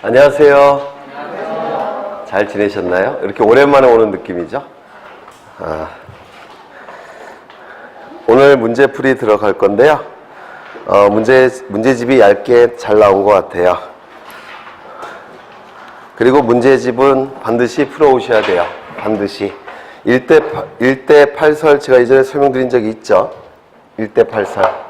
안녕하세요. 잘 지내셨나요? 이렇게 오랜만에 오는 느낌이죠? 오늘 문제풀이 들어갈 건데요. 문제집이 얇게 잘 나온 것 같아요. 그리고 문제집은 반드시 풀어오셔야 돼요. 반드시. 1대 8설 제가 이전에 설명드린 적이 있죠? 1대 8설.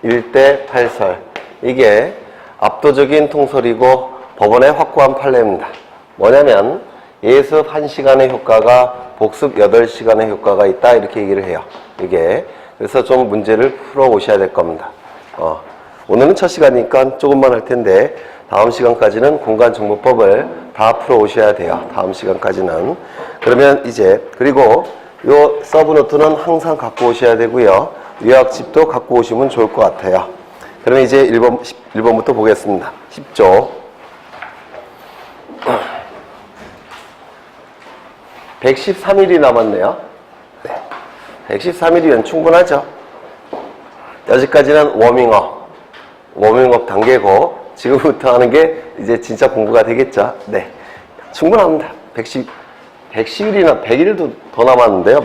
1대 8설. 이게 압도적인 통설이고 법원의 확고한 판례입니다. 뭐냐면 예습 1시간의 효과가 복습 8시간의 효과가 있다 이렇게 얘기를 해요. 이게 그래서 좀 문제를 풀어 오셔야 될 겁니다. 오늘은 첫 시간이니까 조금만 할 텐데 다음 시간까지는 공간정보법을 다 풀어 오셔야 돼요. 다음 시간까지는. 그러면 이제 그리고 요 서브노트는 항상 갖고 오셔야 되고요. 요약집도 갖고 오시면 좋을 것 같아요. 그러면 이제 1번부터 보겠습니다. 10조 113일이 남았네요. 113일이면 충분하죠. 여기까지는 워밍업 단계고 지금부터 하는 게 이제 진짜 공부가 되겠죠. 네, 충분합니다. 110일이나 100일도 더 남았는데요.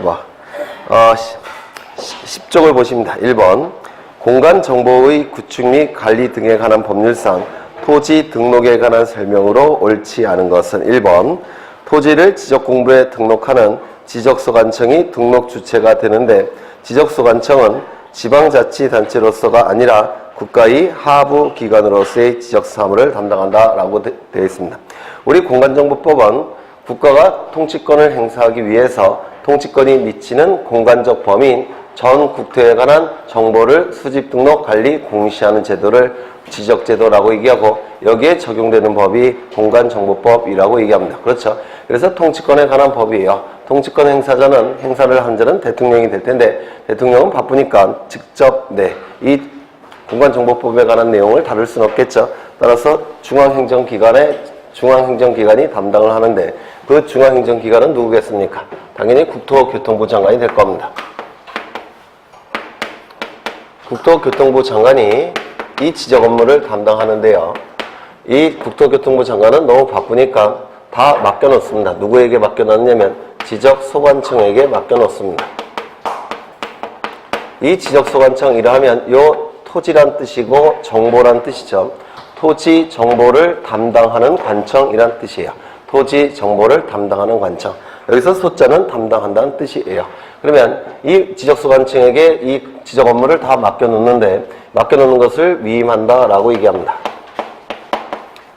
10쪽을 보십니다. 1번 공간정보의 구축 및 관리 등에 관한 법률상 토지 등록에 관한 설명으로 옳지 않은 것은 1번 토지를 지적공부에 등록하는 지적소관청이 등록 주체가 되는데 지적소관청은 지방자치단체로서가 아니라 국가의 하부기관으로서의 지적사무를 담당한다라고 되어 있습니다. 우리 공간정보법은 국가가 통치권을 행사하기 위해서 통치권이 미치는 공간적 범위인 전 국토에 관한 정보를 수집, 등록, 관리, 공시하는 제도를 지적제도라고 얘기하고 여기에 적용되는 법이 공간정보법이라고 얘기합니다. 그렇죠? 그래서 통치권에 관한 법이에요. 통치권 행사자는 행사를 한 자는 대통령이 될 텐데 대통령은 바쁘니까 직접 이 공간정보법에 관한 내용을 다룰 수는 없겠죠. 따라서 중앙행정기관이 담당을 하는데 그 중앙행정기관은 누구겠습니까? 당연히 국토교통부 장관이 될 겁니다. 국토교통부 장관이 이 지적 업무를 담당하는데요. 이 국토교통부 장관은 너무 바쁘니까 다 맡겨놓습니다. 누구에게 맡겨놨냐면 지적소관청에게 맡겨놓습니다. 이 지적소관청이라 하면 요 토지란 뜻이고 정보란 뜻이죠. 토지 정보를 담당하는 관청이란 뜻이에요. 토지 정보를 담당하는 관청. 여기서 소자는 담당한다는 뜻이에요. 그러면 이 지적소관청에게 이 지적 업무를 다 맡겨놓는데 맡겨놓는 것을 위임한다라고 얘기합니다.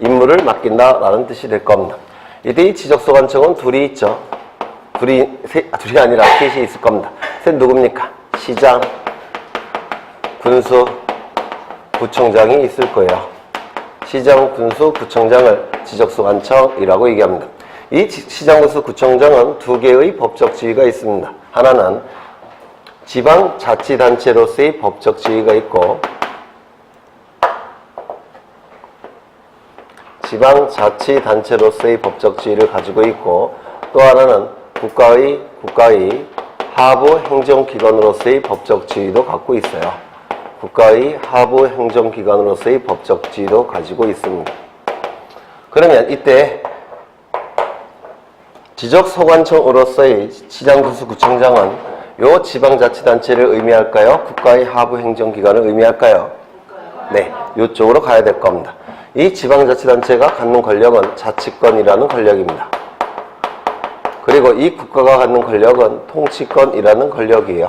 임무를 맡긴다라는 뜻이 될 겁니다. 이때 이 지적소관청은 둘이 있죠. 둘이 아니라 셋이 있을 겁니다. 셋 누굽니까? 시장, 군수, 구청장이 있을 거예요. 시장, 군수, 구청장을 지적소관청이라고 얘기합니다. 이 시장, 군수, 구청장은 두 개의 법적 지위가 있습니다. 하나는 지방자치단체로서의 법적 지위가 있고 지방자치단체로서의 법적 지위를 가지고 있고 또 하나는 국가의 하부행정기관으로서의 법적 지위도 갖고 있어요. 국가의 하부행정기관으로서의 법적 지위도 가지고 있습니다. 그러면 이때 지적소관청으로서의 시장, 군수, 구청장은 요 지방자치단체를 의미할까요? 국가의 하부행정기관을 의미할까요? 네, 요쪽으로 가야 될 겁니다. 이 지방자치단체가 갖는 권력은 자치권이라는 권력입니다. 그리고 이 국가가 갖는 권력은 통치권이라는 권력이에요.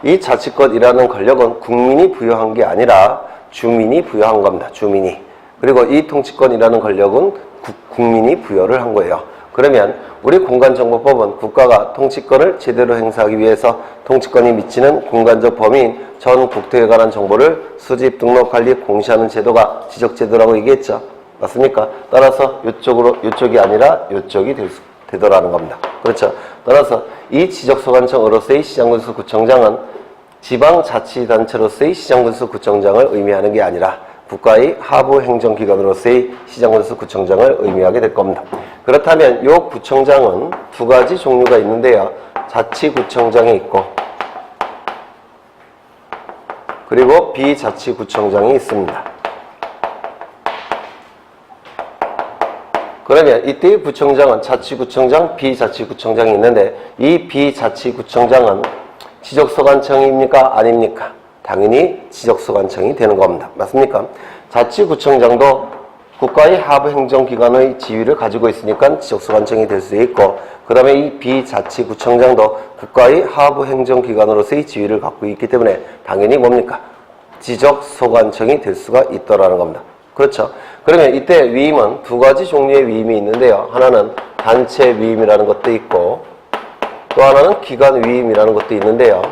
이 자치권이라는 권력은 국민이 부여한 게 아니라 주민이 부여한 겁니다. 주민이. 그리고 이 통치권이라는 권력은 국민이 부여를 한 거예요. 그러면 우리 공간정보법은 국가가 통치권을 제대로 행사하기 위해서 통치권이 미치는 공간적 범위인 전 국토에 관한 정보를 수집, 등록, 관리, 공시하는 제도가 지적제도라고 얘기했죠. 맞습니까? 따라서 요쪽이 아니라 요쪽이 되더라는 겁니다. 그렇죠? 따라서 이 지적소관청으로서의 시장군수 구청장은 지방자치단체로서의 시장군수 구청장을 의미하는 게 아니라 국가의 하부행정기관으로서의 시장군수 구청장을 의미하게 될 겁니다. 그렇다면 이 구청장은 두 가지 종류가 있는데요. 자치구청장이 있고 그리고 비자치구청장이 있습니다. 그러면 이때의 구청장은 자치구청장, 비자치구청장이 있는데 이 비자치구청장은 지적소관청입니까? 아닙니까? 당연히 지적소관청이 되는 겁니다. 맞습니까? 자치구청장도 국가의 하부행정기관의 지위를 가지고 있으니까 지적소관청이 될 수 있고, 그 다음에 이 비자치구청장도 국가의 하부행정기관으로서의 지위를 갖고 있기 때문에 당연히 뭡니까? 지적소관청이 될 수가 있더라는 겁니다. 그렇죠? 그러면 이때 위임은 두 가지 종류의 위임이 있는데요. 하나는 단체 위임이라는 것도 있고 또 하나는 기관 위임이라는 것도 있는데요.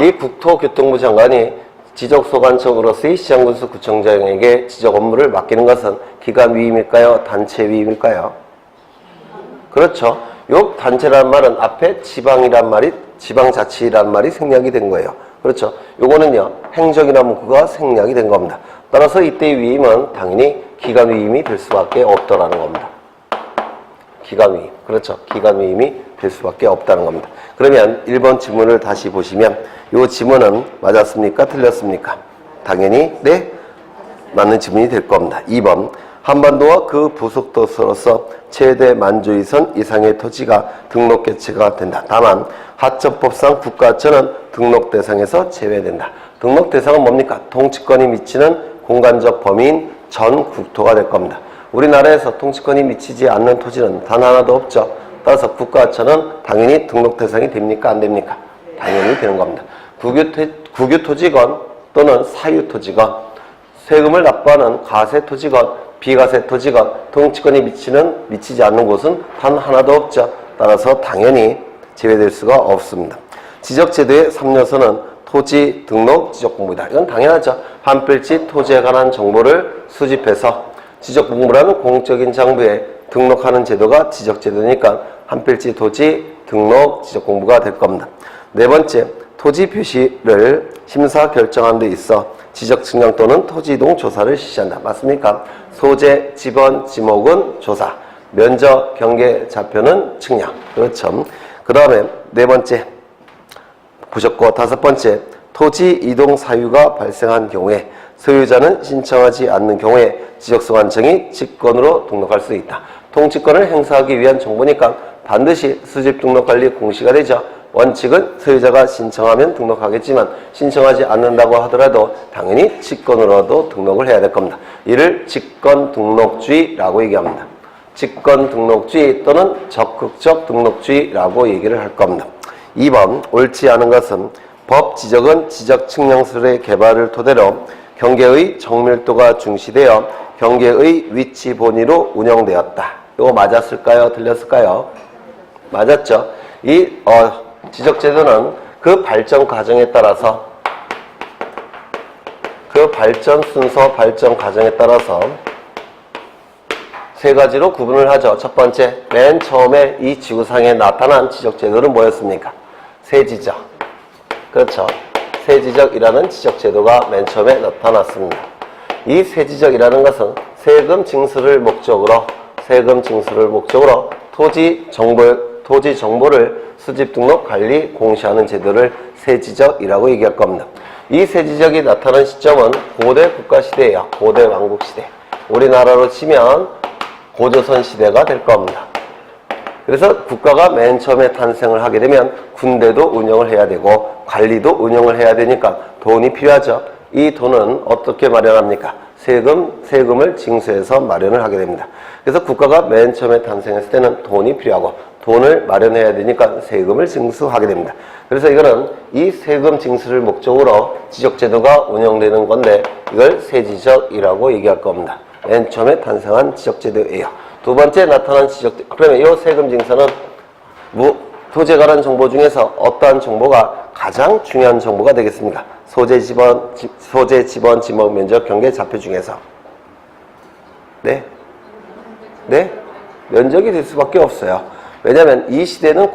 이 국토교통부 장관이 지적소관청으로서의 시장군수구청장에게 지적 업무를 맡기는 것은 기관 위임일까요? 단체 위임일까요? 그렇죠. 요 단체란 말은 앞에 지방이란 말이, 지방자치란 말이 생략이 된 거예요. 그렇죠. 요거는요, 행정이라는 문구가 생략이 된 겁니다. 따라서 이때의 위임은 당연히 기관 위임이 될 수밖에 없다라는 겁니다. 기관 위임. 그렇죠. 기관 위임이 될 수밖에 없다는 겁니다. 그러면 1번 지문을 다시 보시면 이 지문은 맞았습니까? 틀렸습니까? 당연히 네, 맞는 지문이 될 겁니다. 2번 한반도와 그 부속도서로서 최대 만주이선 이상의 토지가 등록 개체가 된다. 다만 하천법상 국가하천은 등록 대상에서 제외된다. 등록 대상은 뭡니까? 통치권이 미치는 공간적 범위인 전 국토가 될 겁니다. 우리나라에서 통치권이 미치지 않는 토지는 단 하나도 없죠. 따라서 국가하천은 당연히 등록 대상이 됩니까? 안 됩니까? 당연히 되는 겁니다. 국유토지건 또는 사유토지건, 세금을 납부하는 가세토지건, 비가세토지건, 통치권이 미치지 않는 곳은 단 하나도 없죠. 따라서 당연히 제외될 수가 없습니다. 지적제도의 3요소는 토지, 등록, 지적공부이다. 이건 당연하죠. 한 필지 토지에 관한 정보를 수집해서 지적공부라는 공적인 장부에 등록하는 제도가 지적제도니까 한 필지 토지, 등록, 지적공부가 될 겁니다. 네 번째, 토지 표시를 심사 결정하는 데 있어 지적 측량 또는 토지 이동 조사를 실시한다. 맞습니까? 소재, 지번, 지목은 조사, 면적, 경계, 좌표는 측량. 그렇죠. 그 다음에 네 번째 보셨고, 다섯 번째, 토지 이동 사유가 발생한 경우에 소유자는 신청하지 않는 경우에 지적소관청이 직권으로 등록할 수 있다. 통치권을 행사하기 위한 정보니까 반드시 수집 등록 관리 공시가 되죠. 원칙은 소유자가 신청하면 등록하겠지만 신청하지 않는다고 하더라도 당연히 직권으로도 등록을 해야 될 겁니다. 이를 직권등록주의라고 얘기합니다. 직권등록주의 또는 적극적 등록주의라고 얘기를 할 겁니다. 2번, 옳지 않은 것은 법 지적은 지적 측량술의 개발을 토대로 경계의 정밀도가 중시되어 경계의 위치 본위로 운영되었다. 이거 맞았을까요? 틀렸을까요? 맞았죠. 이 지적제도는 그 발전 과정에 따라서 그 발전 순서, 발전 과정에 따라서 세 가지로 구분을 하죠. 첫 번째, 맨 처음에 이 지구상에 나타난 지적제도는 뭐였습니까? 세지적. 그렇죠. 세지적이라는 지적제도가 맨 처음에 나타났습니다. 이 세지적이라는 것은 세금 징수를 목적으로 토지 정보를 수집, 등록, 관리, 공시하는 제도를 세지적이라고 얘기할 겁니다. 이 세지적이 나타난 시점은 고대 국가시대예요. 고대 왕국시대. 우리나라로 치면 고조선 시대가 될 겁니다. 그래서 국가가 맨 처음에 탄생을 하게 되면 군대도 운영을 해야 되고 관리도 운영을 해야 되니까 돈이 필요하죠. 이 돈은 어떻게 마련합니까? 세금을 징수해서 마련을 하게 됩니다. 그래서 국가가 맨 처음에 탄생했을 때는 돈이 필요하고 돈을 마련해야 되니까 세금을 징수하게 됩니다. 그래서 이거는 이 세금 징수를 목적으로 지적제도가 운영되는 건데 이걸 세지적이라고 얘기할 겁니다. 맨 처음에 탄생한 지적제도예요. 두 번째 나타난 그러면 이 세금 징수는 토지에 관한 정보 중에서 어떠한 정보가 가장 중요한 정보가 되겠습니까? 소재, 지번, 지목, 면적, 경계, 좌표 중에서. 네? 면적이 될 수밖에 없어요. 왜냐하면 이 시대는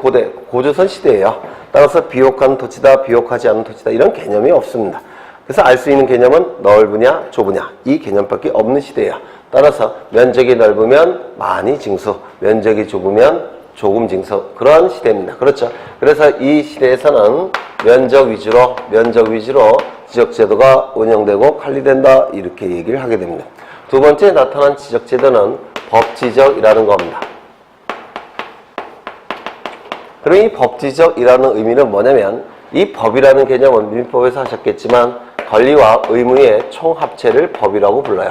고조선 시대예요. 따라서 비옥한 토지다, 비옥하지 않은 토지다 이런 개념이 없습니다. 그래서 알 수 있는 개념은 넓으냐, 좁으냐 이 개념밖에 없는 시대예요. 따라서 면적이 넓으면 많이 징수, 면적이 좁으면 조금 증서 그런 시대입니다. 그렇죠. 그래서 이 시대에서는 면적 위주로 지적제도가 운영되고 관리된다 이렇게 얘기를 하게 됩니다. 두 번째 나타난 지적제도는 법지적이라는 겁니다. 그럼 이 법지적이라는 의미는 뭐냐면 이 법이라는 개념은 민법에서 하셨겠지만 권리와 의무의 총합체를 법이라고 불러요.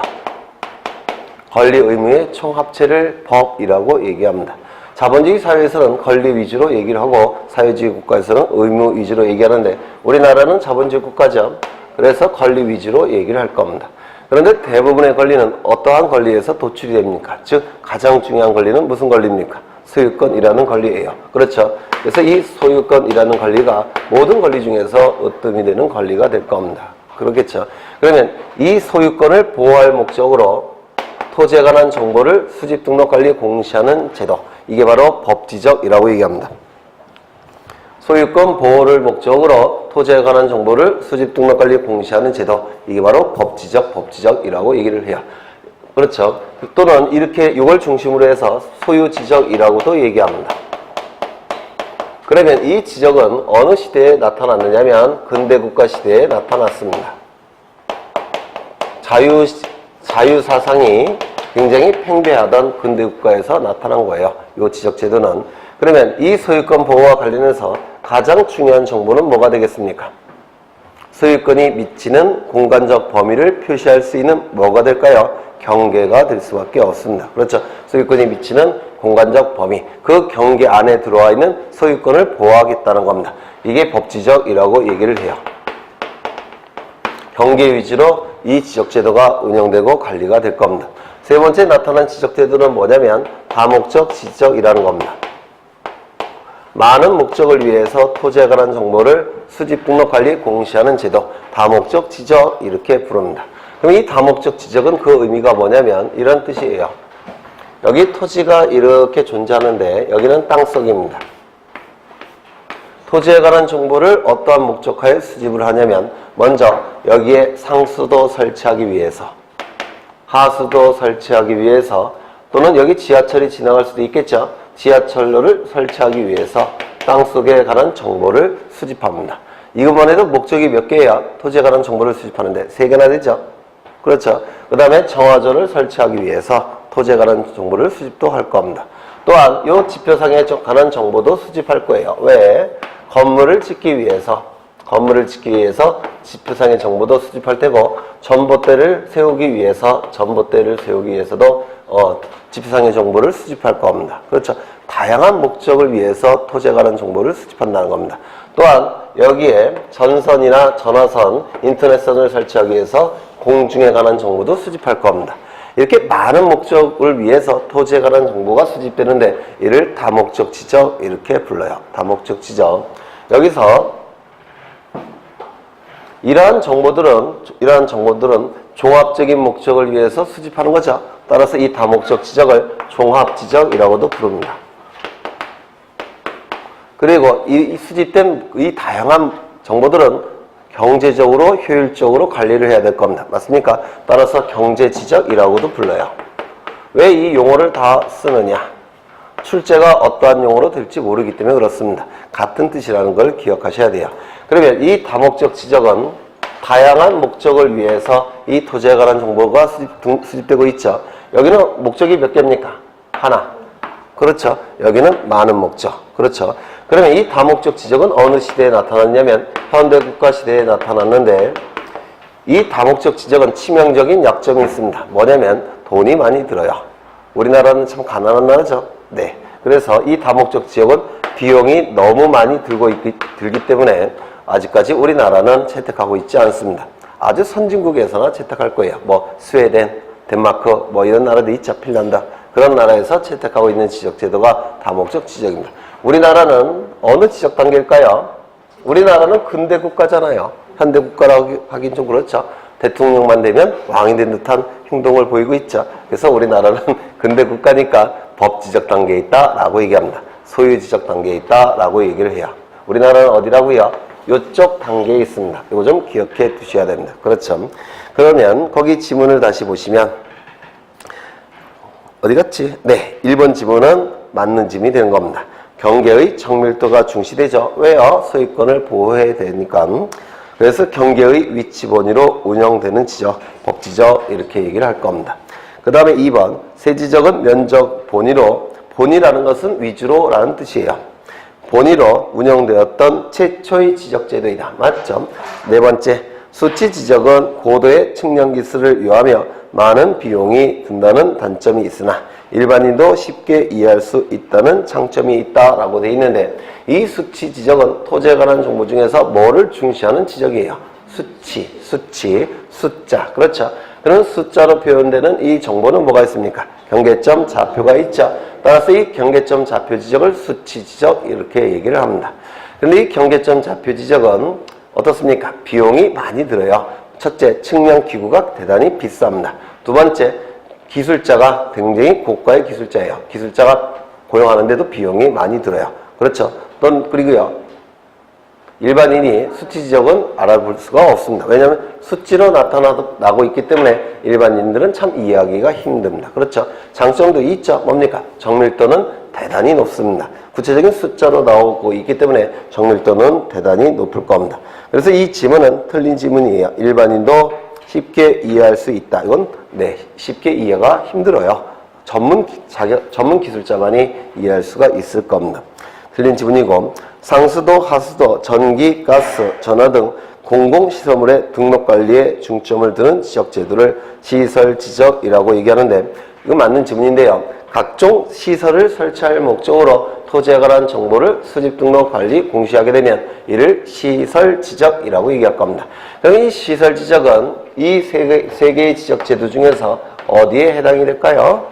권리 의무의 총합체를 법이라고 얘기합니다. 자본주의 사회에서는 권리 위주로 얘기를 하고 사회주의 국가에서는 의무 위주로 얘기하는데 우리나라는 자본주의 국가죠. 그래서 권리 위주로 얘기를 할 겁니다. 그런데 대부분의 권리는 어떠한 권리에서 도출이 됩니까? 즉 가장 중요한 권리는 무슨 권리입니까? 소유권이라는 권리예요. 그렇죠. 그래서 이 소유권이라는 권리가 모든 권리 중에서 으뜸이 되는 권리가 될 겁니다. 그렇겠죠. 그러면 이 소유권을 보호할 목적으로 토지에 관한 정보를 수집 등록 관리 공시하는 제도, 이게 바로 법지적이라고 얘기합니다. 소유권 보호를 목적으로 토지에 관한 정보를 수집 등록 관리 공시하는 제도, 이게 바로 법지적이라고 얘기를 해요. 그렇죠. 또는 이렇게 이걸 중심으로 해서 소유지적이라고도 얘기합니다. 그러면 이 지적은 어느 시대에 나타났느냐면 근대국가 시대에 나타났습니다. 자유사상이 굉장히 팽배하던 근대국가에서 나타난 거예요. 이 지적제도는. 그러면 이 소유권 보호와 관련해서 가장 중요한 정보는 뭐가 되겠습니까? 소유권이 미치는 공간적 범위를 표시할 수 있는 뭐가 될까요? 경계가 될 수밖에 없습니다. 그렇죠. 소유권이 미치는 공간적 범위, 그 경계 안에 들어와 있는 소유권을 보호하겠다는 겁니다. 이게 법지적이라고 얘기를 해요. 경계 위주로 이 지적제도가 운영되고 관리가 될 겁니다. 세 번째 나타난 지적제도는 뭐냐면 다목적 지적이라는 겁니다. 많은 목적을 위해서 토지에 관한 정보를 수집 등록 관리 공시하는 제도, 다목적 지적 이렇게 부릅니다. 그럼 이 다목적 지적은 그 의미가 뭐냐면 이런 뜻이에요. 여기 토지가 이렇게 존재하는데 여기는 땅속입니다. 토지에 관한 정보를 어떠한 목적하에 수집을 하냐면 먼저 여기에 상수도 설치하기 위해서, 하수도 설치하기 위해서, 또는 여기 지하철이 지나갈 수도 있겠죠. 지하철로를 설치하기 위해서 땅속에 관한 정보를 수집합니다. 이것만 해도 목적이 몇 개예요? 토지에 관한 정보를 수집하는데 3개나 되죠. 그렇죠. 그 다음에 정화조를 설치하기 위해서 토지에 관한 정보를 수집도 할 겁니다. 또한 이 지표상에 관한 정보도 수집할 거예요. 왜? 건물을 짓기 위해서 지표상의 정보도 수집할 테고 전봇대를 세우기 위해서도 지표상의 정보를 수집할 겁니다. 그렇죠. 다양한 목적을 위해서 토지에 관한 정보를 수집한다는 겁니다. 또한 여기에 전선이나 전화선, 인터넷선을 설치하기 위해서 공중에 관한 정보도 수집할 겁니다. 이렇게 많은 목적을 위해서 토지에 관한 정보가 수집되는데 이를 다목적 지적 이렇게 불러요. 다목적 지적. 여기서 이러한 정보들은 종합적인 목적을 위해서 수집하는 거죠. 따라서 이 다목적 지적을 종합지적이라고도 부릅니다. 그리고 이 수집된 이 다양한 정보들은 경제적으로 효율적으로 관리를 해야 될 겁니다. 맞습니까? 따라서 경제지적이라고도 불러요. 왜 이 용어를 다 쓰느냐? 출제가 어떠한 용어로 될지 모르기 때문에 그렇습니다. 같은 뜻이라는 걸 기억하셔야 돼요. 그러면 이 다목적 지적은 다양한 목적을 위해서 이 토지에 관한 정보가 수집되고 있죠. 여기는 목적이 몇 개입니까? 하나. 그렇죠. 여기는 많은 목적. 그렇죠. 그러면 이 다목적 지적은 어느 시대에 나타났냐면 현대국가 시대에 나타났는데 이 다목적 지적은 치명적인 약점이 있습니다. 뭐냐면 돈이 많이 들어요. 우리나라는 참 가난한 나라죠. 네. 그래서 이 다목적 지역은 비용이 너무 많이 들기 때문에 아직까지 우리나라는 채택하고 있지 않습니다. 아주 선진국에서나 채택할 거예요. 뭐 스웨덴, 덴마크 뭐 이런 나라도 있죠. 핀란드. 그런 나라에서 채택하고 있는 지적제도가 다목적 지적입니다. 우리나라는 어느 지적 단계일까요? 우리나라는 근대국가잖아요. 현대국가라고 하긴 좀 그렇죠. 대통령만 되면 왕이 된 듯한 행동을 보이고 있죠. 그래서 우리나라는 근대국가니까 법지적 단계에 있다라고 얘기합니다. 소유지적 단계에 있다라고 얘기를 해요. 우리나라는 어디라고요? 이쪽 단계에 있습니다. 이거 좀 기억해 두셔야 됩니다. 그렇죠. 그러면 거기 지문을 다시 보시면 어디 갔지? 네, 1번 지문은 맞는 지문이 되는 겁니다. 경계의 정밀도가 중시되죠. 왜요? 소유권을 보호해야 되니까. 그래서 경계의 위치 본위로 운영되는 지적, 법지적 이렇게 얘기를 할 겁니다. 그 다음에 2번 세지적은 면적 본위로, 본위라는 것은 위주로 라는 뜻이에요. 본위로 운영되었던 최초의 지적제도이다. 맞죠? 네 번째, 수치 지적은 고도의 측량 기술을 요하며 많은 비용이 든다는 단점이 있으나 일반인도 쉽게 이해할 수 있다는 장점이 있다라고 되어 있는데, 이 수치 지적은 토지에 관한 정보 중에서 뭐를 중시하는 지적이에요? 수치, 숫자. 그렇죠? 그런 숫자로 표현되는 이 정보는 뭐가 있습니까? 경계점 좌표가 있죠. 따라서 이 경계점 좌표 지적을 수치 지적 이렇게 얘기를 합니다. 그런데 이 경계점 좌표 지적은 어떻습니까? 비용이 많이 들어요. 첫째, 측량 기구가 대단히 비쌉니다. 두 번째, 기술자가 굉장히 고가의 기술자예요. 기술자가 고용하는데도 비용이 많이 들어요. 그렇죠? 그리고요, 일반인이 수치 지적은 알아볼 수가 없습니다. 왜냐하면 수치로 나타나고 있기 때문에 일반인들은 참 이해하기가 힘듭니다. 그렇죠? 장점도 있죠. 뭡니까? 정밀도는 대단히 높습니다. 구체적인 숫자로 나오고 있기 때문에 정밀도는 대단히 높을 겁니다. 그래서 이 지문은 틀린 지문이에요. 일반인도 쉽게 이해할 수 있다. 이건 쉽게 이해가 힘들어요. 전문 기술자만이 이해할 수가 있을 겁니다. 틀린 지문이고, 상수도, 하수도, 전기, 가스, 전화 등 공공시설물의 등록관리에 중점을 두는 지적제도를 시설지적이라고 얘기하는데, 이거 맞는 지문인데요. 각종 시설을 설치할 목적으로 토지에 관한 정보를 수집, 등록, 관리, 공시하게 되면 이를 시설지적이라고 얘기할 겁니다. 그럼 이 시설지적은 이 세 개의 지적제도 중에서 어디에 해당이 될까요?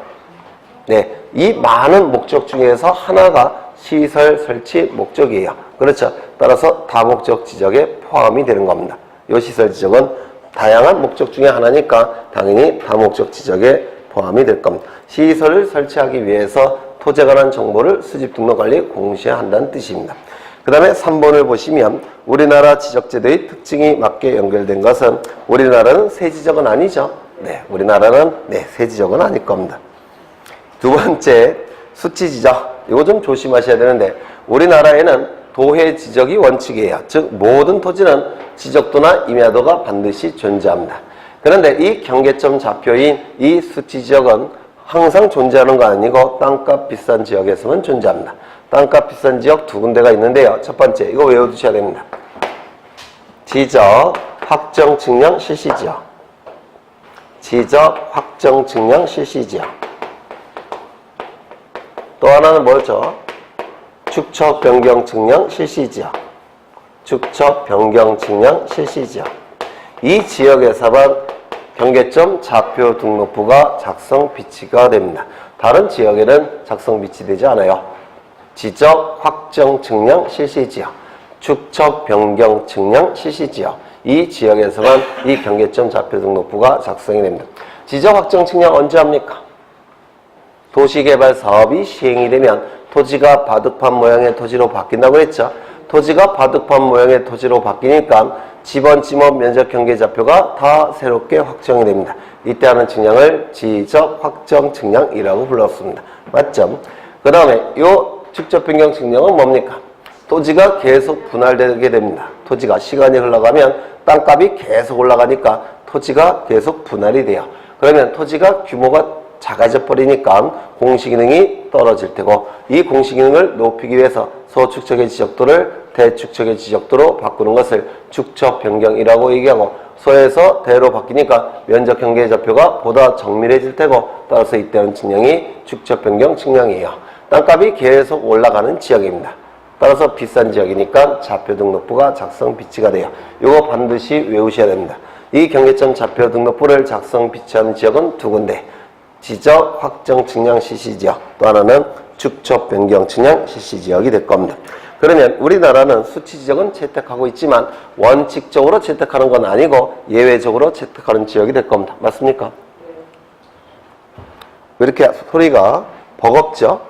네, 이 많은 목적 중에서 하나가 시설 설치 목적이에요. 그렇죠? 따라서 다목적 지적에 포함이 되는 겁니다. 이 시설 지적은 다양한 목적 중에 하나니까 당연히 다목적 지적에 포함이 될 겁니다. 시설을 설치하기 위해서 토지에 관한 정보를 수집, 등록, 관리, 공시한다는 뜻입니다. 그 다음에 3번을 보시면 우리나라 지적제도의 특징이 맞게 연결된 것은, 우리나라는 세지적은 아니죠. 네, 우리나라는 세지적은 아닐 겁니다. 두 번째, 수치지적. 이거 좀 조심하셔야 되는데, 우리나라에는 도해지적이 원칙이에요. 즉 모든 토지는 지적도나 임야도가 반드시 존재합니다. 그런데 이 경계점 좌표인 이 수치지역은 항상 존재하는 거 아니고 땅값 비싼 지역에서만 존재합니다. 땅값 비싼 지역 두 군데가 있는데요. 첫 번째, 이거 외워두셔야 됩니다. 지적, 확정, 측량, 실시지역. 지적, 확정, 측량, 실시지역. 또 하나는 뭐죠? 축척, 변경, 측량, 실시지역. 축척, 변경, 측량, 실시지역. 이 지역에서만 경계점 좌표 등록부가 작성 비치가 됩니다. 다른 지역에는 작성 비치되지 않아요. 지적, 확정, 측량, 실시지역. 축척, 변경, 측량, 실시지역. 이 지역에서만 이 경계점 좌표 등록부가 작성이 됩니다. 지적, 확정, 측량 언제 합니까? 도시개발 사업이 시행이 되면 토지가 바둑판 모양의 토지로 바뀐다고 했죠. 토지가 바둑판 모양의 토지로 바뀌니까 지번, 지목, 면적, 경계 좌표가 다 새롭게 확정이 됩니다. 이때 하는 측량을 지적, 확정, 측량이라고 불렀습니다. 맞죠? 그 다음에 이 직접 변경 측량은 뭡니까? 토지가 계속 분할되게 됩니다. 토지가 시간이 흘러가면 땅값이 계속 올라가니까 토지가 계속 분할이 돼요. 그러면 토지가 규모가 작아져 버리니까 공시기능이 떨어질 테고, 이 공시기능을 높이기 위해서 소축척의 지적도를 대축척의 지적도로 바꾸는 것을 축척 변경이라고 얘기하고, 소에서 대로 바뀌니까 면적 경계 좌표가 보다 정밀해질 테고, 따라서 이때는 측량이 축척 변경 측량이에요. 땅값이 계속 올라가는 지역입니다. 따라서 비싼 지역이니까 좌표 등록부가 작성 비치가 돼요. 이거 반드시 외우셔야 됩니다. 이 경계점 좌표 등록부를 작성 비치하는 지역은 두 군데. 지적, 확정, 측량, 실시지역. 또 하나는 축척, 변경, 측량, 실시지역이 될 겁니다. 그러면 우리나라는 수치지적은 채택하고 있지만 원칙적으로 채택하는 건 아니고 예외적으로 채택하는 지역이 될 겁니다. 맞습니까? 왜 이렇게 소리가 버겁죠?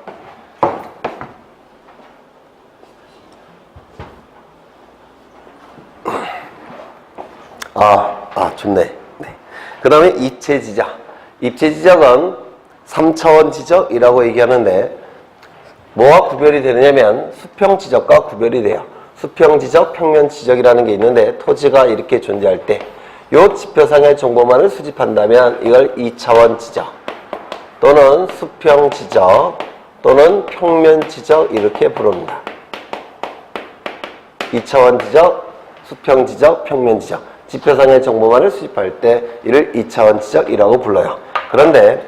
좋네. 네. 그 다음에 입체지적. 입체지적은 3차원 지적이라고 얘기하는데, 뭐와 구별이 되느냐면 수평 지적과 구별이 돼요. 수평 지적, 평면 지적이라는 게 있는데 토지가 이렇게 존재할 때 요 지표상의 정보만을 수집한다면 이걸 2차원 지적 또는 수평 지적 또는 평면 지적 이렇게 부릅니다. 2차원 지적, 수평 지적, 평면 지적. 지표상의 정보만을 수집할 때 이를 2차원 지적이라고 불러요. 그런데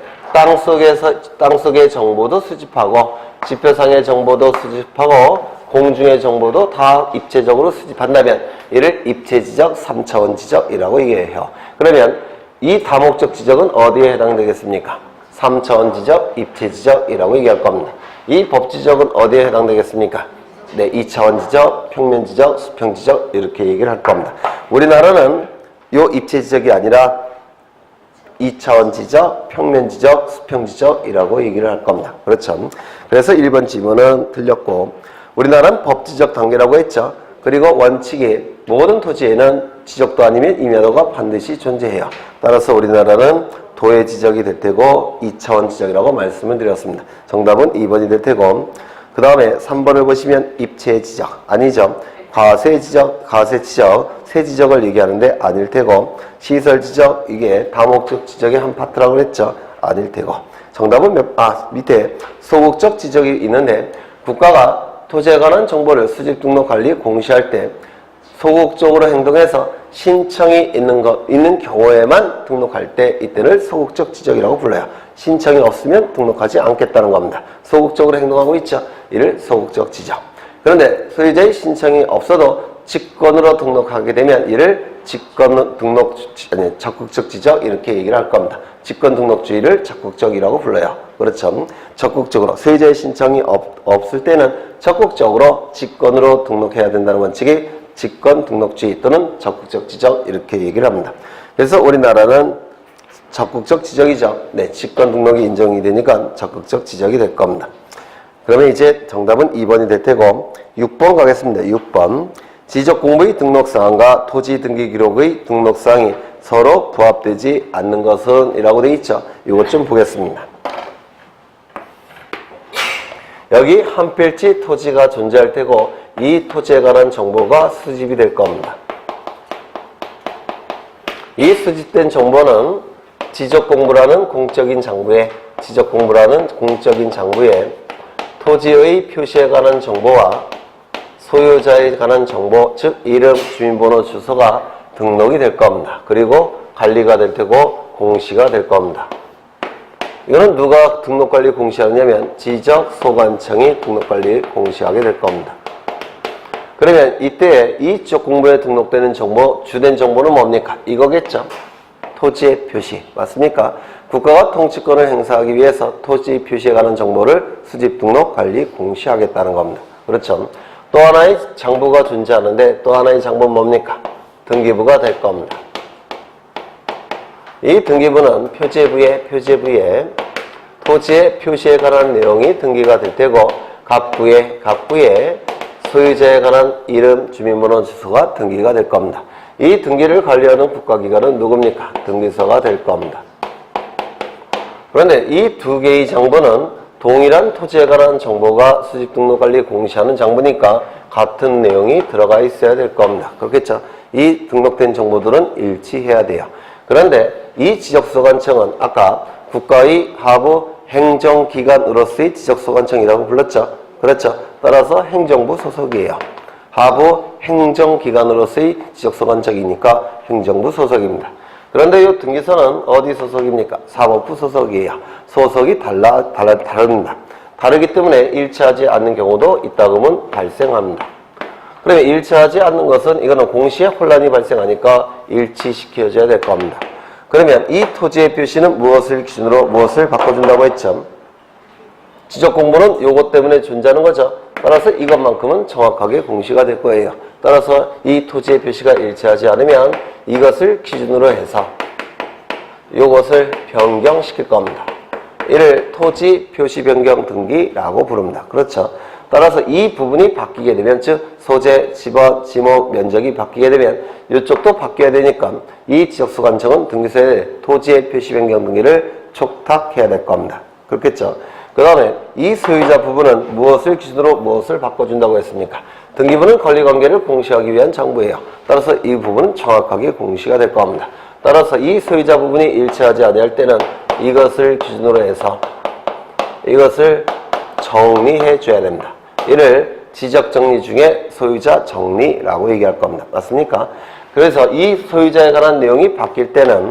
땅속의 정보도 수집하고 지표상의 정보도 수집하고 공중의 정보도 다 입체적으로 수집한다면 이를 입체지적, 3차원 지적이라고 얘기해요. 그러면 이 다목적 지적은 어디에 해당되겠습니까? 3차원 지적, 입체지적이라고 얘기할 겁니다. 이 법지적은 어디에 해당되겠습니까? 네, 2차원 지적, 평면 지적, 수평 지적 이렇게 얘기를 할 겁니다. 우리나라는 요 입체지적이 아니라 2차원 지적, 평면 지적, 수평 지적이라고 얘기를 할 겁니다. 그렇죠? 그래서 1번 지문은 틀렸고 우리나라는 법지적 단계라고 했죠. 그리고 원칙이 모든 토지에는 지적도 아니면 임야도가 반드시 존재해요. 따라서 우리나라는 도의 지적이 될 테고 2차원 지적이라고 말씀을 드렸습니다. 정답은 2번이 될 테고 그 다음에 3번을 보시면 입체 지적 아니죠. 과세 지적, 과세 지적, 세 지적을 얘기하는데 아닐 테고 시설 지적 이게 다목적 지적의 한 파트라고 그랬죠. 아닐 테고 정답은 밑에 소극적 지적이 있는데 국가가 토지에 관한 정보를 수집, 등록, 관리, 공시할 때 소극적으로 행동해서 신청이 있는 경우에만 등록할 때 이때를 소극적 지적이라고 불러요. 신청이 없으면 등록하지 않겠다는 겁니다. 소극적으로 행동하고 있죠. 이를 소극적 지적. 그런데 소유자의 신청이 없어도 직권으로 등록하게 되면 이를 적극적 지적 이렇게 얘기를 할 겁니다. 직권 등록주의를 적극적이라고 불러요. 그렇죠. 적극적으로 소유자의 신청이 없을 때는 적극적으로 직권으로 등록해야 된다는 원칙이 직권 등록주의 또는 적극적 지적 이렇게 얘기를 합니다. 그래서 우리나라는 적극적 지적이죠. 네, 직권 등록이 인정이 되니까 적극적 지적이 될 겁니다. 그러면 이제 정답은 2번이 될 테고 6번 가겠습니다. 6번. 지적공부의 등록사항과 토지등기기록의 등록사항이 서로 부합되지 않는 것은 이라고 되어 있죠. 이것 좀 보겠습니다. 여기 한 필지 토지가 존재할 테고 이 토지에 관한 정보가 수집이 될 겁니다. 이 수집된 정보는 지적공부라는 공적인 장부에 토지의 표시에 관한 정보와 소유자에 관한 정보, 즉 이름, 주민번호, 주소가 등록이 될 겁니다. 그리고 관리가 될 테고 공시가 될 겁니다. 이거는 누가 등록관리 공시하느냐면 지적소관청이 등록관리 공시하게 될 겁니다. 그러면 이때 이 지적공부에 등록되는 정보, 주된 정보는 뭡니까? 이거겠죠. 토지의 표시. 맞습니까? 국가가 통치권을 행사하기 위해서 토지 표시에 관한 정보를 수집, 등록, 관리, 공시하겠다는 겁니다. 그렇죠. 또 하나의 장부가 존재하는데 또 하나의 장부는 뭡니까? 등기부가 될 겁니다. 이 등기부는 표제부에 토지의 표시에 관한 내용이 등기가 될 테고 각 부에 소유자에 관한 이름, 주민번호, 주소가 등기가 될 겁니다. 이 등기를 관리하는 국가기관은 누굽니까? 등기소가 될 겁니다. 그런데 이 두 개의 장부는 동일한 토지에 관한 정보가 수집, 등록, 관리, 공시하는 장부니까 같은 내용이 들어가 있어야 될 겁니다. 그렇겠죠? 이 등록된 정보들은 일치해야 돼요. 그런데 이 지적소관청은 아까 국가의 하부 행정기관으로서의 지적소관청이라고 불렀죠? 그렇죠? 따라서 행정부 소속이에요. 하부 행정기관으로서의 지적소관청이니까 행정부 소속입니다. 그런데 이 등기소는 어디 소속입니까? 사법부 소속이에요. 소속이 다릅니다. 다르기 때문에 일치하지 않는 경우도 있다고 하면 발생합니다. 그러면 일치하지 않는 것은 이거는 공시에 혼란이 발생하니까 일치시켜줘야 될 겁니다. 그러면 이 토지의 표시는 무엇을 기준으로 무엇을 바꿔준다고 했죠? 지적공부는 요것 때문에 존재하는 거죠. 따라서 이것만큼은 정확하게 공시가 될 거예요. 따라서 이 토지의 표시가 일치하지 않으면 이것을 기준으로 해서 이것을 변경시킬 겁니다. 이를 토지 표시 변경 등기라고 부릅니다. 그렇죠. 따라서 이 부분이 바뀌게 되면 즉 소재, 지번, 지목, 면적이 바뀌게 되면 이쪽도 바뀌어야 되니까 이 지적소관청은 등기소에 토지의 표시 변경 등기를 촉탁해야 될 겁니다. 그렇겠죠. 그 다음에 이 소유자 부분은 무엇을 기준으로 무엇을 바꿔준다고 했습니까? 등기부는 권리관계를 공시하기 위한 정보예요. 따라서 이 부분은 정확하게 공시가 될 겁니다. 따라서 이 소유자 부분이 일치하지 아니할 때는 이것을 기준으로 해서 이것을 정리해 줘야 됩니다. 이를 지적정리 중에 소유자 정리라고 얘기할 겁니다. 맞습니까? 그래서 이 소유자에 관한 내용이 바뀔 때는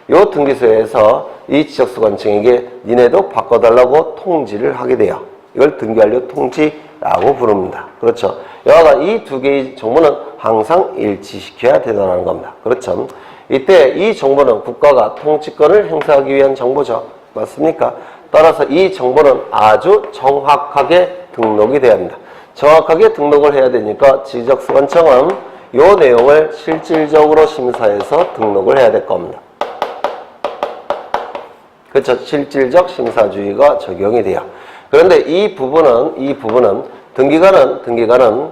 이 등기소에서 이 지적수관청에게 니네도 바꿔달라고 통지를 하게 돼요. 이걸 등기완료 통지라고 부릅니다. 그렇죠? 여하간 이 두 개의 정보는 항상 일치시켜야 된다는 겁니다. 그렇죠? 이때 이 정보는 국가가 통치권을 행사하기 위한 정보죠. 맞습니까? 따라서 이 정보는 아주 정확하게 등록이 돼야 합니다. 정확하게 등록을 해야 되니까 지적수관청은 이 내용을 실질적으로 심사해서 등록을 해야 될 겁니다. 그렇죠. 실질적 심사주의가 적용이 돼요. 그런데 이 부분은 등기관은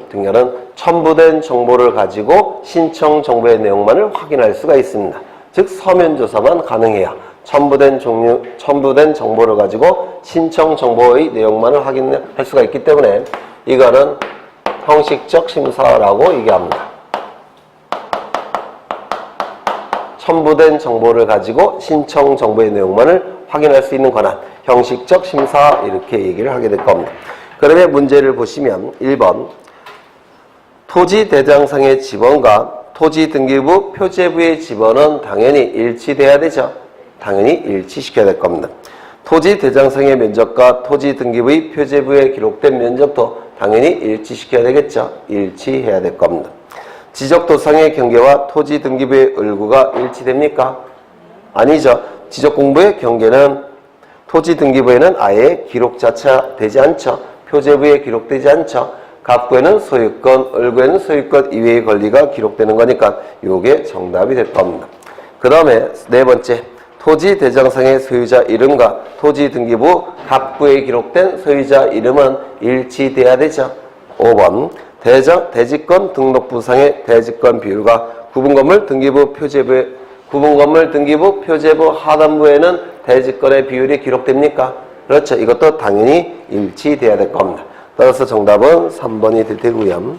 첨부된 정보를 가지고 신청 정보의 내용만을 확인할 수가 있습니다. 즉 서면조사만 가능해요. 첨부된 정보를 가지고 신청 정보의 내용만을 확인할 수가 있기 때문에 이거는 형식적 심사라고 얘기합니다. 첨부된 정보를 가지고 신청 정보의 내용만을 확인할 수 있는 권한, 형식적 심사 이렇게 얘기를 하게 될 겁니다. 그러면 문제를 보시면 1번 토지 대장상의 지번과 토지 등기부 표제부의 지번은 당연히 일치돼야 되죠. 당연히 일치시켜야 될 겁니다. 토지 대장상의 면적과 토지 등기부의 표제부에 기록된 면적도 당연히 일치시켜야 되겠죠. 일치해야 될 겁니다. 지적도상의 경계와 토지 등기부의 을구가 일치됩니까? 아니죠. 지적공부의 경계는 토지 등기부에는 아예 기록 자체가 되지 않죠. 표제부에 기록되지 않죠. 갑구에는 소유권, 을구에는 소유권 이외의 권리가 기록되는 거니까 이게 정답이 될 겁니다. 그 다음에 네 번째, 토지 대장상의 소유자 이름과 토지 등기부 갑구에 기록된 소유자 이름은 일치돼야 되죠. 5번, 대지권 등록부상의 대지권 비율과 구분건물 등기부 표제부 하단부에는 대지권의 비율이 기록됩니까? 그렇죠. 이것도 당연히 일치돼야 될 겁니다. 따라서 정답은 3번이 될 테고요.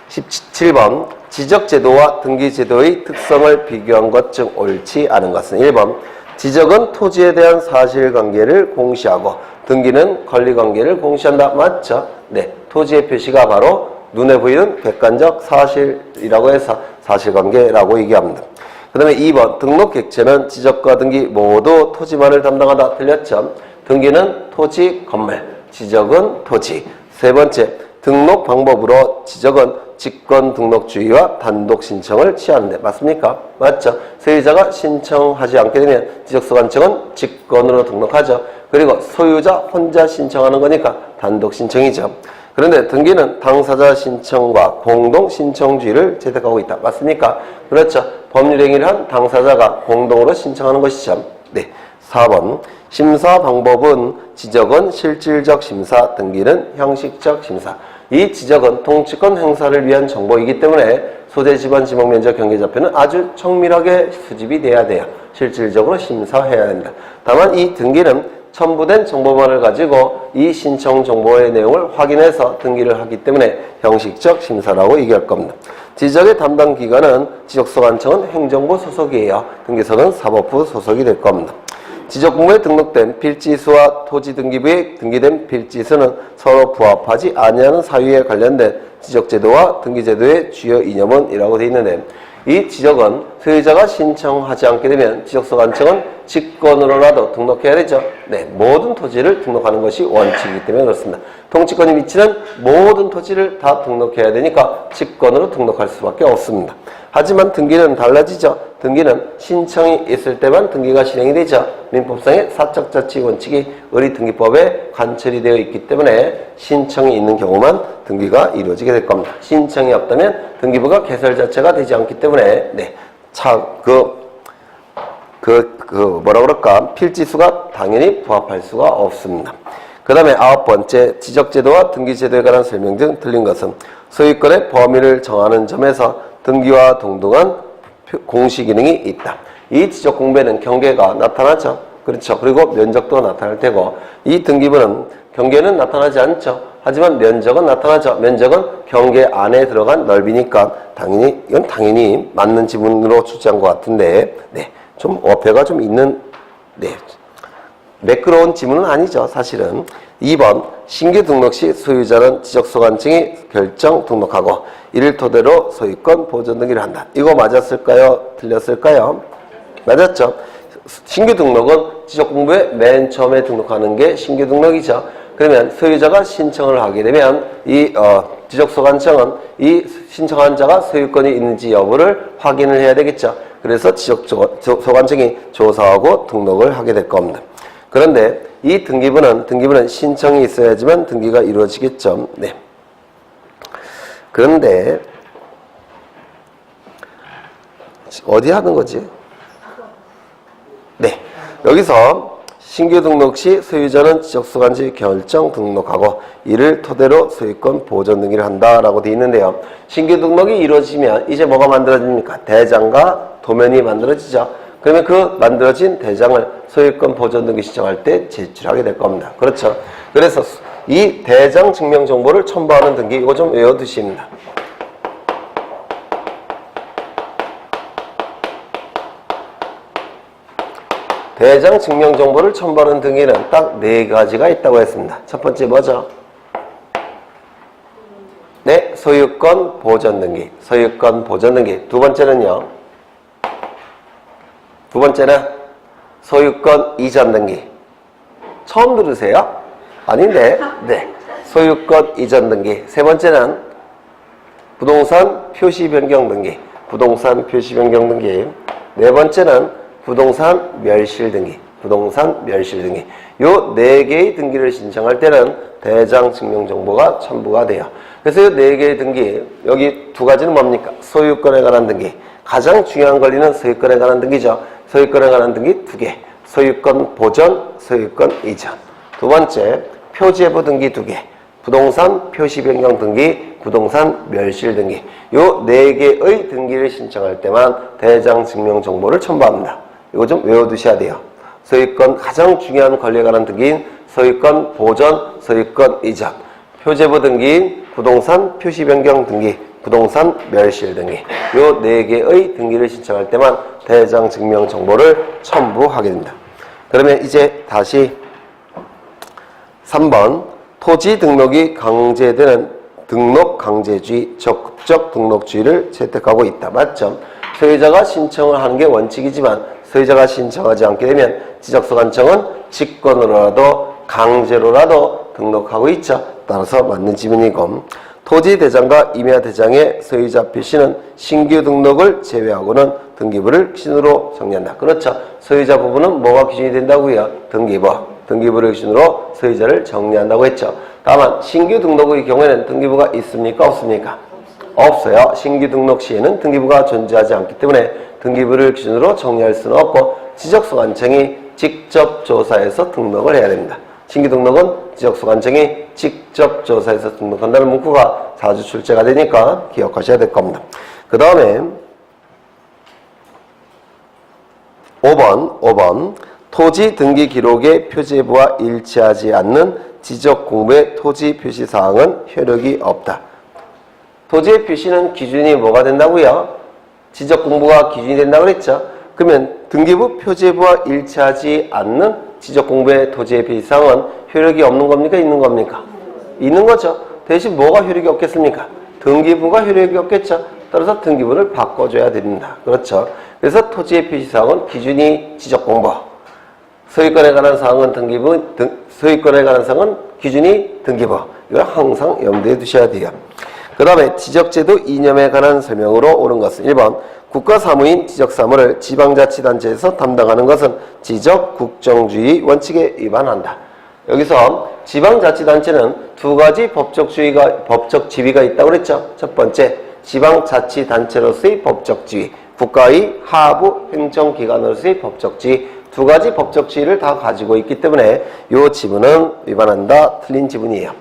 17번 지적제도와 등기제도의 특성을 비교한 것 중 옳지 않은 것은 1번 지적은 토지에 대한 사실관계를 공시하고 등기는 권리관계를 공시한다. 맞죠? 네. 토지의 표시가 바로 눈에 보이는 객관적 사실이라고 해서 사실관계라고 얘기합니다. 그 다음에 2번 등록객체는 지적과 등기 모두 토지만을 담당하다. 틀렸죠? 등기는 토지, 건물, 지적은 토지. 세 번째, 등록 방법으로 지적은 직권 등록주의와 단독 신청을 취하는데 맞습니까? 맞죠? 소유자가 신청하지 않게 되면 지적수관청은 직권으로 등록하죠. 그리고 소유자 혼자 신청하는 거니까 단독 신청이죠. 그런데 등기는 당사자 신청과 공동 신청주의를 채택하고 있다. 맞습니까? 그렇죠. 법률행위를 한 당사자가 공동으로 신청하는 것이죠. 네. 4번 심사 방법은 지적은 실질적 심사, 등기는 형식적 심사. 이 지적은 통치권 행사를 위한 정보이기 때문에 소재 지번 지목 면적 경계좌표는 아주 정밀하게 수집이 돼야 돼요. 실질적으로 심사해야 됩니다. 다만 이 등기는 첨부된 정보만을 가지고 이 신청 정보의 내용을 확인해서 등기를 하기 때문에 형식적 심사라고 얘기할 겁니다. 지적의 담당 기관은 지적수관청은 행정부 소속이에요. 등기소는 사법부 소속이 될 겁니다. 지적공부에 등록된 필지수와 토지 등기부에 등기된 필지수는 서로 부합하지 아니하는 사유에 관련된 지적제도와 등기제도의 주요 이념은 이라고 되어 있는데 이 지적은 소유자가 신청하지 않게 되면 지적수관청은 직권으로라도 등록해야 되죠. 네, 모든 토지를 등록하는 것이 원칙이기 때문에 그렇습니다. 통치권이 미치는 모든 토지를 다 등록해야 되니까 직권으로 등록할 수밖에 없습니다. 하지만 등기는 달라지죠. 등기는 신청이 있을 때만 등기가 실행이 되죠. 민법상의 사적자치 원칙이 의리등기법에 관철이 되어 있기 때문에 신청이 있는 경우만 등기가 이루어지게 될 겁니다. 신청이 없다면 등기부가 개설 자체가 되지 않기 때문에 네, 필지수가 당연히 부합할 수가 없습니다. 그 다음에 9번째, 지적제도와 등기제도에 관한 설명 중 틀린 것은 소유권의 범위를 정하는 점에서 등기와 동등한 공시 기능이 있다. 이 지적 공부에는 경계가 나타나죠. 그렇죠. 그리고 면적도 나타날 테고 이 등기부는 경계는 나타나지 않죠. 하지만 면적은 나타나죠. 면적은 경계 안에 들어간 넓이니까 이건 당연히 맞는 지문으로 출제한 것 같은데 네, 좀 어폐가 좀 있는 매끄러운 지문은 아니죠. 사실은 2번 신규 등록 시 소유자는 지적소관청이 결정 등록하고 이를 토대로 소유권 보존 등기를 한다. 이거 맞았을까요? 틀렸을까요? 맞았죠. 신규 등록은 지적공부에 맨 처음에 등록하는 게 신규 등록이죠. 그러면 소유자가 신청을 하게 되면 이 지적소관청은 이 신청한 자가 소유권이 있는지 여부를 확인을 해야 되겠죠. 그래서 지적소관청이 조사하고 등록을 하게 될 겁니다. 그런데 이 등기부는 신청이 있어야지만 등기가 이루어지겠죠. 네. 그런데 어디 하는 거지? 네. 여기서 신규 등록 시 소유자는 지적소관청이 결정 등록하고 이를 토대로 소유권 보존 등기를 한다라고 되어 있는데요. 신규 등록이 이루어지면 이제 뭐가 만들어집니까? 대장과 도면이 만들어지죠. 그러면 그 만들어진 대장을 소유권 보존 등기 신청할 때 제출하게 될 겁니다. 그렇죠. 그래서 이 대장 증명 정보를 첨부하는 등기 이거 좀 외워두십니다. 대장 증명 정보를 첨부하는 등기는 딱 4가지가 있다고 했습니다. 첫 번째 뭐죠? 네, 소유권 보존 등기. 소유권 보존 등기. 두 번째는요. 두 번째는 소유권 이전 등기. 처음 들으세요? 아닌데. 네. 소유권 이전 등기. 세 번째는 부동산 표시 변경 등기. 부동산 표시 변경 등기. 네 번째는 부동산 멸실 등기. 부동산 멸실 등기. 요 4개의 등기를 신청할 때는 대장 증명 정보가 첨부가 돼요. 그래서 요 4개의 등기, 여기 2가지는 뭡니까? 소유권에 관한 등기. 가장 중요한 권리는 소유권에 관한 등기죠. 소유권에 관한 등기 2개. 소유권 보전, 소유권 이전. 두 번째, 표제부 등기 2개. 부동산 표시 변경 등기, 부동산 멸실 등기. 요 4개의 등기를 신청할 때만 대장 증명 정보를 첨부합니다. 이거 좀 외워두셔야 돼요. 소유권 가장 중요한 권리에 관한 등기인 소유권 보전, 소유권 이전. 표제부 등기인 부동산 표시 변경 등기, 부동산 멸실 등기. 요 4개의 등기를 신청할 때만 대장 증명 정보를 첨부하게 됩니다. 그러면 이제 다시 3번 토지 등록이 강제되는 등록 강제주의, 적극적 등록주의를 채택하고 있다. 맞죠? 소유자가 신청을 하는 게 원칙이지만 소유자가 신청하지 않게 되면 지적소관청은 직권으로라도 강제로라도 등록하고 있죠. 따라서 맞는 지문이고 토지대장과 임야대장의 소유자 표시는 신규 등록을 제외하고는 등기부를 기준으로 정리한다. 그렇죠. 소유자 부분은 뭐가 기준이 된다고요? 등기부. 등기부를 기준으로 소유자를 정리한다고 했죠. 다만 신규 등록의 경우에는 등기부가 있습니까? 없습니까? 없어요. 신규 등록 시에는 등기부가 존재하지 않기 때문에 등기부를 기준으로 정리할 수는 없고 지적소관청이 직접 조사해서 등록을 해야 됩니다. 신규 등록은 지적소관청이 직접 조사해서 등록한다는 문구가 자주 출제가 되니까 기억하셔야 될 겁니다. 그 다음에 5번 토지 등기 기록의 표제부와 일치하지 않는 지적공부의 토지 표시사항은 효력이 없다. 토지의 표시는 기준이 뭐가 된다고요? 지적공부가 기준이 된다고 그랬죠. 그러면 등기부 표제부와 일치하지 않는 지적공부의 토지의 표시사항은 효력이 없는 겁니까? 있는 겁니까? 있는 거죠. 대신 뭐가 효력이 없겠습니까? 등기부가 효력이 없겠죠. 따라서 등기부를 바꿔줘야 됩니다. 그렇죠. 그래서 토지의 표시사항은 기준이 지적공부, 소유권에 관한 사항은 등기부, 소유권에 관한 사항은 기준이 등기부. 이걸 항상 염두에 두셔야 돼요. 그 다음에 지적제도 이념에 관한 설명으로 옳은 것은 1번 국가사무인 지적사무를 지방자치단체에서 담당하는 것은 지적국정주의 원칙에 위반한다. 여기서 지방자치단체는 2가지 법적 지위가 있다고 그랬죠. 첫 번째, 지방자치단체로서의 법적 지위, 국가의 하부 행정기관으로서의 법적 지위, 2가지 법적 지위를 다 가지고 있기 때문에 이 지문은 위반한다. 틀린 지문이에요.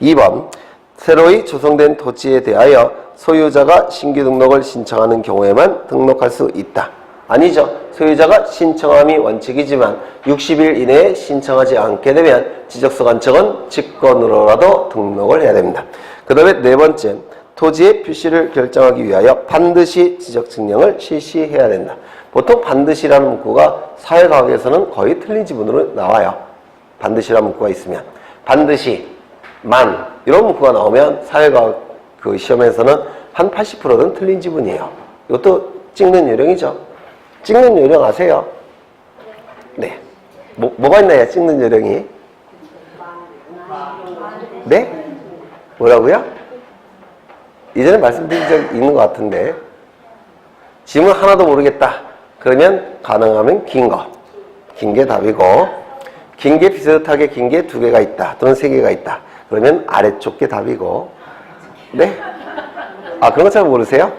2번 새로이 조성된 토지에 대하여 소유자가 신규 등록을 신청하는 경우에만 등록할 수 있다. 아니죠. 소유자가 신청함이 원칙이지만 60일 이내에 신청하지 않게 되면 지적서 간청은 직권으로라도 등록을 해야 됩니다. 그 다음에 네 번째, 토지의 표시를 결정하기 위하여 반드시 지적증명을 실시해야 된다. 보통 반드시라는 문구가 사회과학에서는 거의 틀린 지문으로 나와요. 반드시라는 문구가 있으면. 반드시, 만 이런 문구가 나오면 사회과학 그 시험에서는 한 80%는 틀린 지문이에요. 이것도 찍는 요령이죠. 찍는 요령 아세요? 네. 뭐가 있나요? 찍는 요령이? 네? 뭐라고요? 이전에 말씀드린 적 있는 것 같은데 지문 하나도 모르겠다. 그러면 가능하면 긴 거. 긴 게 답이고 긴 게 비슷하게 긴 게 2개가 있다. 또는 3개가 있다. 그러면 아래쪽 게 답이고 네? 아 그런 거 잘 모르세요?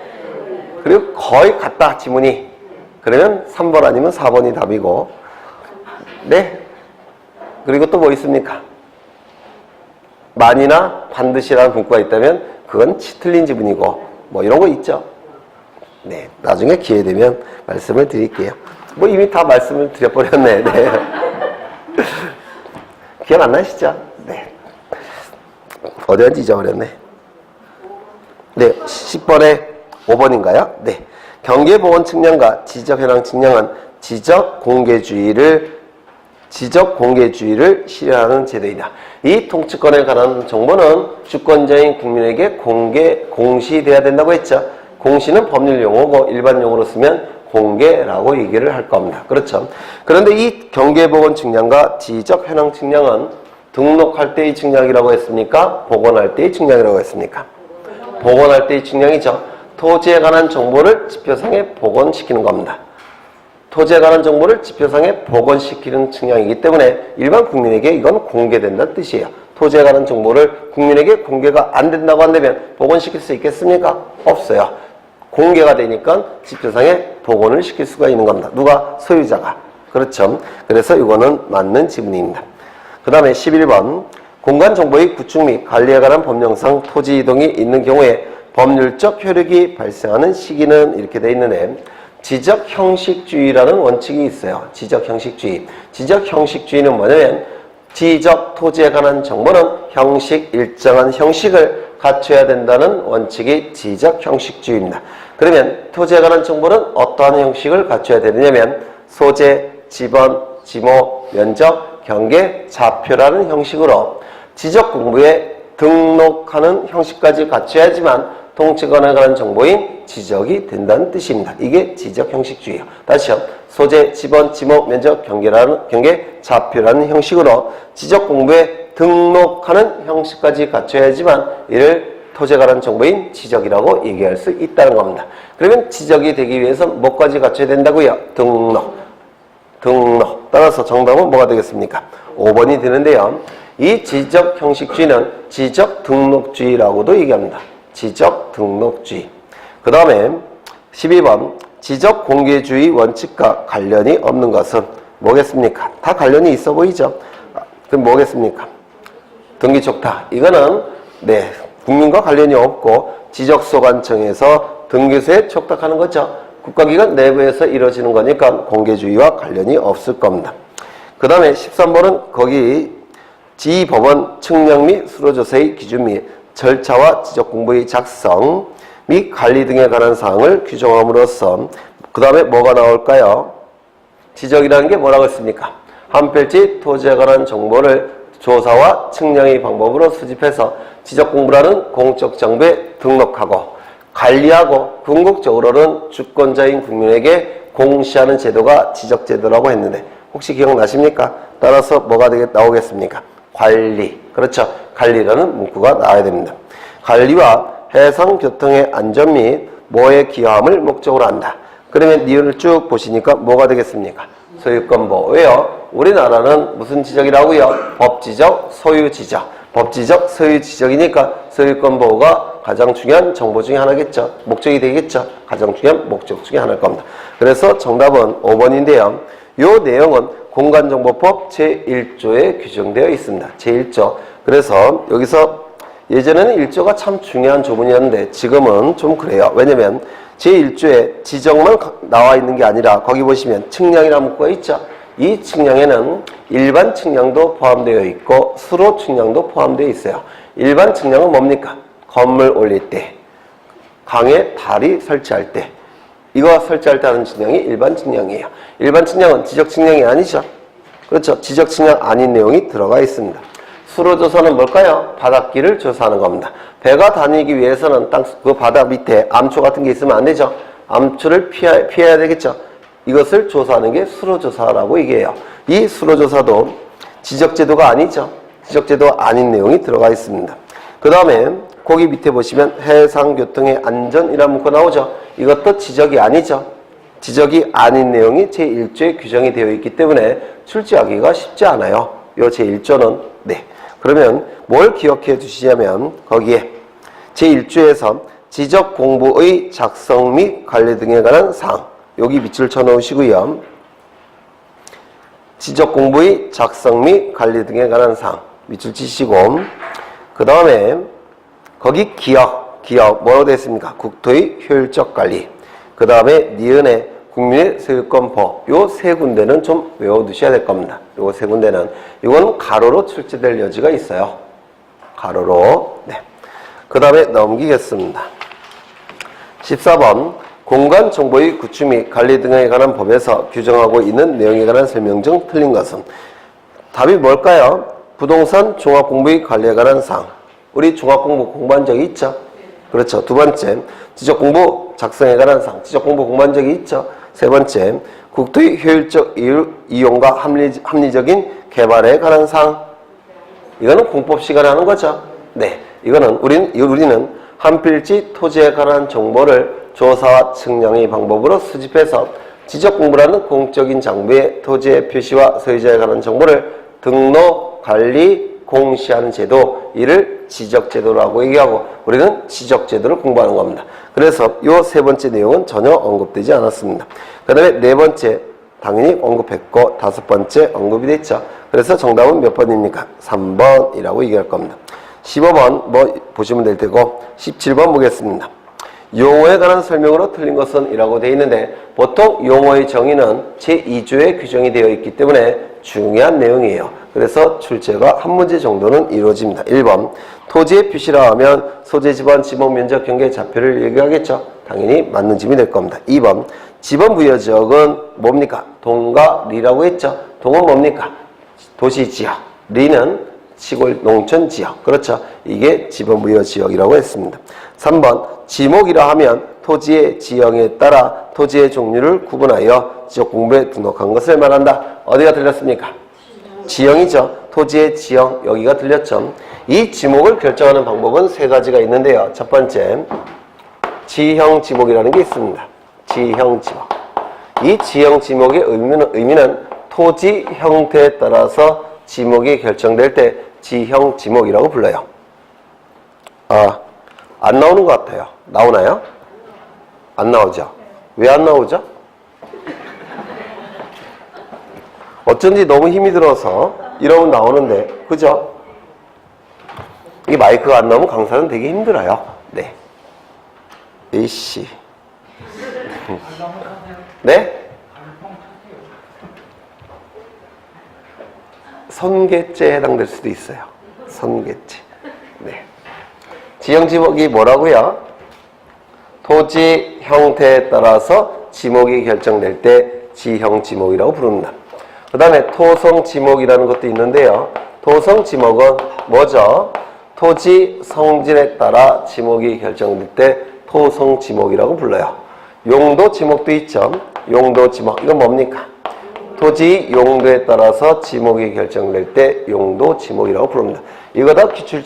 그리고 거의 같다 지문이. 그러면 3번 아니면 4번이 답이고 네? 그리고 또 뭐 있습니까? 만이나 반드시라는 문구가 있다면 그건 틀린 지문이고 뭐 이런 거 있죠. 네, 나중에 기회 되면 말씀을 드릴게요. 뭐 이미 다 말씀을 드려버렸네. 네. 기억 안 나시죠? 네. 어디 간지 잊어버렸네. 네, 10번에 5번인가요? 네. 경계보건 측량과 지적현황 측량은 지적 공개주의를 실현하는 제도이다. 이 통치권에 관한 정보는 주권자인 국민에게 공시돼야 된다고 했죠. 공시는 법률 용어고 일반 용어로 쓰면 공개라고 얘기를 할 겁니다. 그렇죠. 그런데 이 경계보건 측량과 지적 현황 측량은 등록할 때의 측량이라고 했습니까? 복원할 때의 측량이라고 했습니까? 복원할 때의 측량이죠. 토지에 관한 정보를 지표상에 복원시키는 겁니다. 토지에 관한 정보를 지표상에 복원시키는 측량이기 때문에 일반 국민에게 이건 공개된다는 뜻이에요. 토지에 관한 정보를 국민에게 공개가 안 된다고 한다면 복원시킬 수 있겠습니까? 없어요. 공개가 되니까 지표상에 복원을 시킬 수가 있는 겁니다. 누가? 소유자가. 그렇죠. 그래서 이거는 맞는 지문입니다. 그 다음에 11번 공간정보의 구축 및 관리에 관한 법령상 토지 이동이 있는 경우에 법률적 효력이 발생하는 시기는 이렇게 돼 있는데 지적형식주의라는 원칙이 있어요. 지적형식주의. 지적형식주의는 뭐냐면 지적 토지에 관한 정보는 일정한 형식을 갖춰야 된다는 원칙이 지적형식주의입니다. 그러면 토지에 관한 정보는 어떠한 형식을 갖춰야 되느냐면 소재, 지번, 지목, 면적, 경계, 좌표라는 형식으로 지적공부에 등록하는 형식까지 갖춰야지만 통치권에 관한 정보인 지적이 된다는 뜻입니다. 이게 지적형식주의예요. 다시요. 소재, 지번, 지목, 면적, 경계, 좌표라는 형식으로 지적공부에 등록하는 형식까지 갖춰야지만 이를 토지에 관한 정보인 지적이라고 얘기할 수 있다는 겁니다. 그러면 지적이 되기 위해서 뭐까지 갖춰야 된다고요? 등록. 따라서 정답은 뭐가 되겠습니까? 5번이 되는데요. 이 지적형식주의는 지적등록주의라고도 얘기합니다. 지적등록주의. 그 다음에 12번 지적공개주의 원칙과 관련이 없는 것은 뭐겠습니까? 다 관련이 있어 보이죠? 그럼 뭐겠습니까? 등기촉탁. 이거는 네 국민과 관련이 없고 지적소관청에서 등기소에 촉탁하는 거죠. 국가기관 내부에서 이루어지는 거니까 공개주의와 관련이 없을 겁니다. 그 다음에 13번은 거기 지법원 측량 및 수로조사의 기준 및 절차와 지적공부의 작성 및 관리 등에 관한 사항을 규정함으로써 그 다음에 뭐가 나올까요? 지적이라는 게 뭐라고 했습니까? 한 필지 토지에 관한 정보를 조사와 측량의 방법으로 수집해서 지적공부라는 공적 정보에 등록하고 관리하고 궁극적으로는 주권자인 국민에게 공시하는 제도가 지적제도라고 했는데 혹시 기억나십니까? 따라서 뭐가 나오겠습니까? 관리. 그렇죠. 관리라는 문구가 나와야 됩니다. 관리와 해상교통의 안전 및 뭐에 기여함을 목적으로 한다. 그러면 이유를 쭉 보시니까 뭐가 되겠습니까? 소유권보호. 왜요? 우리나라는 무슨 지적이라고요? 법지적, 소유지적. 법지적, 소유지적이니까 소유권보호가 가장 중요한 정보 중에 하나겠죠. 목적이 되겠죠. 가장 중요한 목적 중에 하나일 겁니다. 그래서 정답은 5번인데요. 이 내용은 공간정보법 제1조에 규정되어 있습니다. 제1조. 그래서 여기서 예전에는 1조가 참 중요한 조문이었는데 지금은 좀 그래요. 왜냐면 제1조에 지정만 나와 있는 게 아니라 거기 보시면 측량이라는 문구가 있죠. 이 측량에는 일반 측량도 포함되어 있고 수로 측량도 포함되어 있어요. 일반 측량은 뭡니까? 건물 올릴 때, 강에 다리 설치할 때, 이거 설치할 때 하는 측량이 일반 측량이에요. 일반 측량은 지적 측량이 아니죠. 그렇죠. 지적 측량 아닌 내용이 들어가 있습니다. 수로 조사는 뭘까요? 바닷길을 조사하는 겁니다. 배가 다니기 위해서는 그 바다 밑에 암초 같은 게 있으면 안 되죠. 암초를 피해야 되겠죠. 이것을 조사하는 게 수로조사라고 얘기해요. 이 수로조사도 지적제도가 아니죠. 지적제도 아닌 내용이 들어가 있습니다. 그 다음에 거기 밑에 보시면 해상교통의 안전이라는 문구 나오죠. 이것도 지적이 아니죠. 지적이 아닌 내용이 제1조에 규정이 되어 있기 때문에 출제하기가 쉽지 않아요. 요 제1조는. 네. 그러면 뭘 기억해 주시냐면 거기에 제1조에서 지적공부의 작성 및 관리 등에 관한 사항, 여기 밑줄 쳐놓으시고요. 지적공부의 작성 및 관리 등에 관한 사항 밑줄 치시고, 그 다음에 거기 기억 뭐라고 되어 있습니까? 국토의 효율적 관리, 그 다음에 니은의 국민의 소유권 보호, 요 세 군데는 좀 외워두셔야 될 겁니다. 요 세 군데는 이건 가로로 출제될 여지가 있어요. 가로로. 네. 그 다음에 넘기겠습니다. 14번 공간 정보의 구축 및 관리 등에 관한 법에서 규정하고 있는 내용에 관한 설명 중 틀린 것은? 답이 뭘까요? 부동산 종합공부의 관리에 관한 사항. 우리 종합공부 공부한 적이 있죠? 그렇죠. 두 번째, 지적공부 작성에 관한 사항. 지적공부 공부한 적이 있죠? 세 번째, 국토의 효율적 이용과 합리적인 개발에 관한 사항. 이거는 공법 시간에 하는 거죠. 네. 이거는 우리는 한 필지 토지에 관한 정보를 조사와 측량의 방법으로 수집해서 지적공부라는 공적인 장부에 토지의 표시와 소유자에 관한 정보를 등록, 관리, 공시하는 제도, 이를 지적제도라고 얘기하고 우리는 지적제도를 공부하는 겁니다. 그래서 이 세 번째 내용은 전혀 언급되지 않았습니다. 그 다음에 네 번째 당연히 언급했고 다섯 번째 언급이 됐죠. 그래서 정답은 몇 번입니까? 3번이라고 얘기할 겁니다. 15번 뭐 보시면 될 테고 17번 보겠습니다. 용어에 관한 설명으로 틀린 것은 이라고 되어 있는데 보통 용어의 정의는 제2조에 규정이 되어 있기 때문에 중요한 내용이에요. 그래서 출제가 한 문제 정도는 이루어집니다. 1번 토지의 표시라 하면 소재 지번, 지목, 면적, 경계, 좌표를 얘기하겠죠. 당연히 맞는 짐이 될 겁니다. 2번 지번 부여지역은 뭡니까? 동과 리라고 했죠. 동은 뭡니까? 도시지역, 리는 시골 농촌지역. 그렇죠. 이게 지번 부여지역이라고 했습니다. 3번 지목이라 하면 토지의 지형에 따라 토지의 종류를 구분하여 지적공부에 등록한 것을 말한다. 어디가 들렸습니까? 지형이죠. 토지의 지형, 여기가 들렸죠. 이 지목을 결정하는 방법은 세 가지가 있는데요. 첫 번째, 지형 지목이라는 게 있습니다. 지형 지목. 이 지형 지목의 의미는 토지 형태에 따라서 지목이 결정될 때 지형 지목이라고 불러요. 안 나오는 것 같아요. 나오나요? 안 나오죠? 왜 안 나오죠? 어쩐지 너무 힘이 들어서 이러면 나오는데, 그죠? 이게 마이크가 안 나오면 강사는 되게 힘들어요. 네. 에이씨. 네? 선계죄에 해당될 수도 있어요. 선계죄. 네. 지형 지목이 뭐라고요? 토지 형태에 따라서 지목이 결정될 때 지형 지목이라고 부릅니다. 그 다음에 토성 지목이라는 것도 있는데요. 토성 지목은 뭐죠? 토지 성질에 따라 지목이 결정될 때 토성 지목이라고 불러요. 용도 지목도 있죠. 용도 지목. 이건 뭡니까? 토지 용도에 따라서 지목이 결정될 때 용도 지목이라고 부릅니다. 이거 다 기출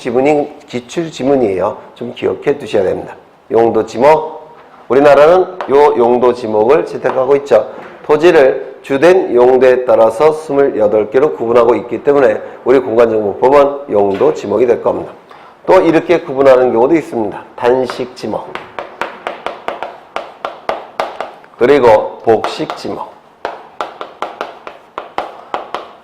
지문이에요. 좀 기억해 두셔야 됩니다. 용도 지목. 우리나라는 요 용도 지목을 채택하고 있죠. 토지를 주된 용도에 따라서 28개로 구분하고 있기 때문에 우리 공간정보법은 용도 지목이 될 겁니다. 또 이렇게 구분하는 경우도 있습니다. 단식 지목. 그리고 복식 지목.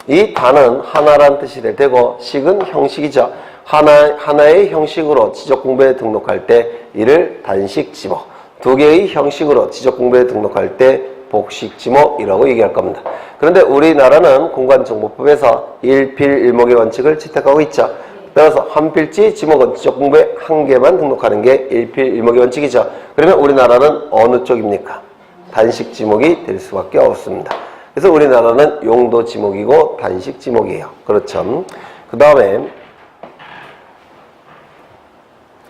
이 단은 하나란 뜻이 될 테고 식은 형식이죠. 하나의 형식으로 지적공부에 등록할 때 이를 단식지목, 두 개의 형식으로 지적공부에 등록할 때 복식지목이라고 얘기할 겁니다. 그런데 우리나라는 공간정보법에서 일필일목의 원칙을 채택하고 있죠. 따라서 한 필지 지목은 지적공부에 한 개만 등록하는 게 일필일목의 원칙이죠. 그러면 우리나라는 어느 쪽입니까? 단식 지목이 될 수밖에 없습니다. 그래서 우리나라는 용도 지목이고 단식 지목이에요. 그렇죠. 그 다음에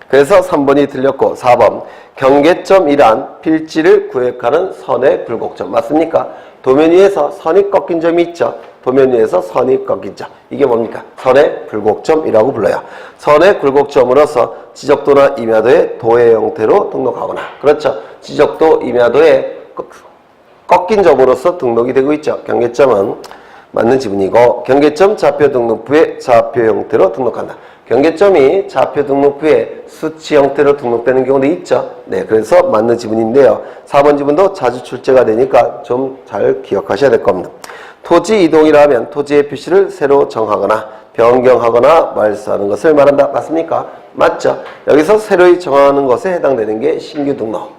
그래서 3번이 틀렸고 4번 경계점이란 필지를 구획하는 선의 굴곡점 맞습니까? 도면 위에서 선이 꺾인 점이 있죠. 도면 위에서 선이 꺾인 점. 이게 뭡니까? 선의 굴곡점이라고 불러요. 선의 굴곡점으로서 지적도나 임야도의 도의 형태로 등록하거나 그렇죠. 지적도, 임야도의 꺾인 점으로서 등록이 되고 있죠. 경계점은 맞는 지문이고 경계점 좌표 등록부에 좌표 형태로 등록한다. 경계점이 좌표 등록부에 수치 형태로 등록되는 경우도 있죠. 네, 그래서 맞는 지문인데요. 4번 지문도 자주 출제가 되니까 좀 잘 기억하셔야 될 겁니다. 토지 이동이라 하면 토지의 표시를 새로 정하거나 변경하거나 말소하는 것을 말한다. 맞습니까? 맞죠. 여기서 새로이 정하는 것에 해당되는 게 신규 등록,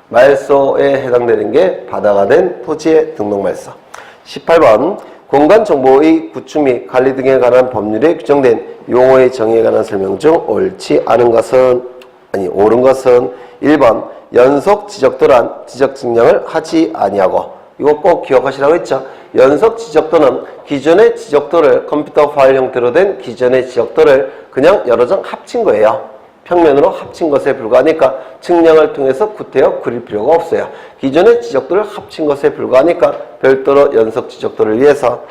말소에 해당되는 게 바다가 된 토지의 등록 말소. 18번 공간정보의 구축 및 관리 등에 관한 법률에 규정된 용어의 정의에 관한 설명 중 옳지 않은 것은 옳은 것은 1번 연속 지적도란 지적 증량을 하지 아니하고 이거 꼭 기억하시라고 했죠. 연속 지적도는 기존의 지적도를 컴퓨터 파일 형태로 된 기존의 지적도를 그냥 여러 장 합친 거예요. 평면으로 합친 것에 불과하니까 측량을 통해서 구태여 그릴 필요가 없어요. 기존의 지적도를 합친 것에 불과하니까 별도로 연속 지적도를 위해서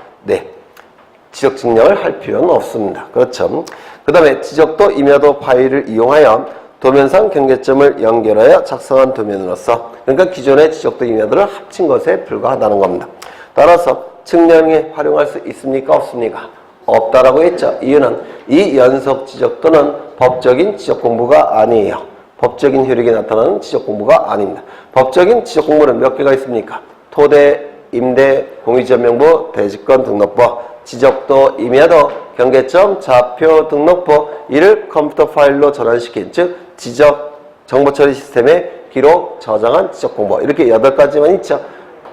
지적 측량을 할 필요는 없습니다. 그렇죠. 그 다음에 지적도 임야도 파일을 이용하여 도면상 경계점을 연결하여 작성한 도면으로서 그러니까 기존의 지적도 임야도를 합친 것에 불과하다는 겁니다. 따라서 측량에 활용할 수 있습니까? 없습니까? 없다라고 했죠. 이유는 이 연속 지적도는 법적인 지적공부가 아니에요. 법적인 효력이 나타나는 지적공부가 아닙니다. 법적인 지적공부는 몇 개가 있습니까? 토대, 임대, 공유지역명부, 대지권 등록부, 지적도, 임야도, 경계점, 좌표 등록부 이를 컴퓨터 파일로 전환시킨 즉 지적 정보처리 시스템에 기록, 저장한 지적공부 이렇게 8가지만 있죠.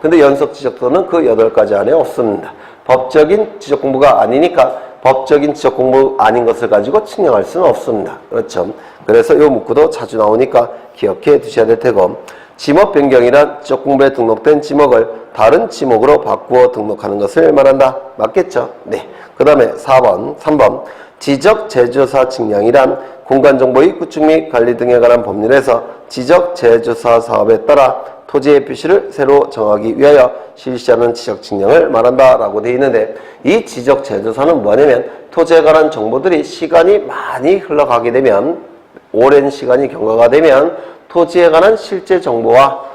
근데 연속 지적도는 그 8가지 안에 없습니다. 법적인 지적공부가 아니니까 법적인 지적공부 아닌 것을 가지고 측량할 수는 없습니다. 그렇죠. 그래서 이 문구도 자주 나오니까 기억해 두셔야 될 테고 지목 변경이란 지적공부에 등록된 지목을 다른 지목으로 바꾸어 등록하는 것을 말한다. 맞겠죠? 네. 그 다음에 3번 지적 제조사 측량이란 공간정보의 구축 및 관리 등에 관한 법률에서 지적 제조사 사업에 따라 토지의 표시를 새로 정하기 위하여 실시하는 지적 측량을 말한다 라고 되어 있는데 이 지적 제조사는 뭐냐면 토지에 관한 정보들이 시간이 많이 흘러가게 되면 오랜 시간이 경과가 되면 토지에 관한 실제 정보와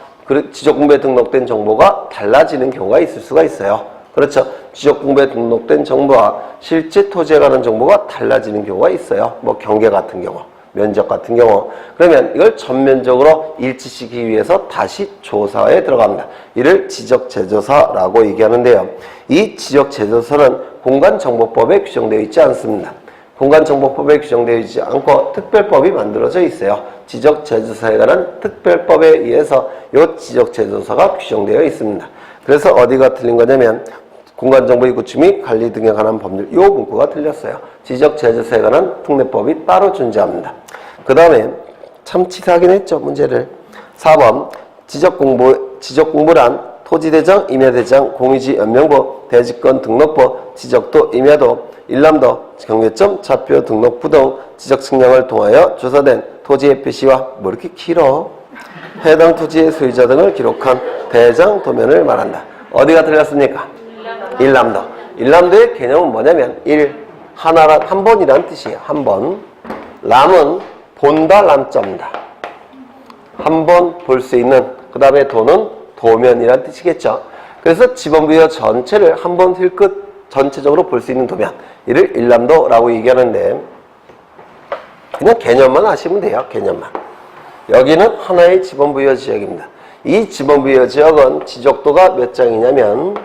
지적공부에 등록된 정보가 달라지는 경우가 있을 수가 있어요. 그렇죠. 지적공부에 등록된 정보와 실제 토지에 관한 정보가 달라지는 경우가 있어요. 뭐 경계 같은 경우, 면적 같은 경우. 그러면 이걸 전면적으로 일치시키기 위해서 다시 조사에 들어갑니다. 이를 지적제조사라고 얘기하는데요. 이 지적제조사는 공간정보법에 규정되어 있지 않습니다. 공간정보법에 규정되어 있지 않고 특별법이 만들어져 있어요. 지적제조사에 관한 특별법에 의해서 이 지적제조사가 규정되어 있습니다. 그래서 어디가 틀린 거냐면 공간정보의 구축 및 관리 등에 관한 법률 이 문구가 틀렸어요. 지적제조사에 관한 특례법이 따로 존재합니다. 그 다음에 참 치사하긴 했죠. 문제를. 4번 지적공부란 토지대장, 임야대장, 공유지 연명부, 대지권 등록부, 지적도, 임야도, 일람도, 경계점, 좌표 등록부 등 지적 측량을 통하여 조사된 토지의 표시와 뭐 이렇게 길어? 해당 토지의 소유자 등을 기록한 대장 도면을 말한다. 어디가 틀렸습니까? 일람도. 일람도의 개념은 뭐냐면 한 번이란 뜻이에요. 한 번. 람은 본다, 람자입니다. 한 번 볼 수 있는 그 다음에 도는 도면이란 뜻이겠죠. 그래서 지번부여 전체를 한 번 힐끗 전체적으로 볼 수 있는 도면 이를 일람도라고 얘기하는데 그냥 개념만 아시면 돼요. 개념만. 여기는 하나의 지번부여 지역입니다. 이 지번부여 지역은 지적도가 몇 장이냐면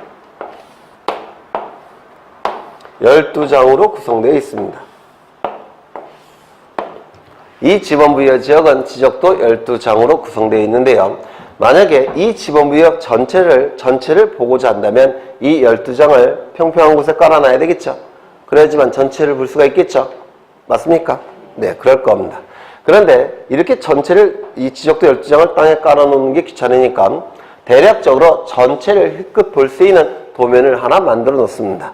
12장으로 구성되어 있습니다. 이 지번부여 지역은 지적도 12장으로 구성되어 있는데요. 만약에 이 지번부여 전체를 보고자 한다면 이 12장을 평평한 곳에 깔아놔야 되겠죠. 그래야지만 전체를 볼 수가 있겠죠. 맞습니까? 네, 그럴 겁니다. 그런데 이렇게 전체를 이 지적도 12장을 땅에 깔아놓는 게 귀찮으니까 대략적으로 전체를 힐끗 볼 수 있는 도면을 하나 만들어 놓습니다.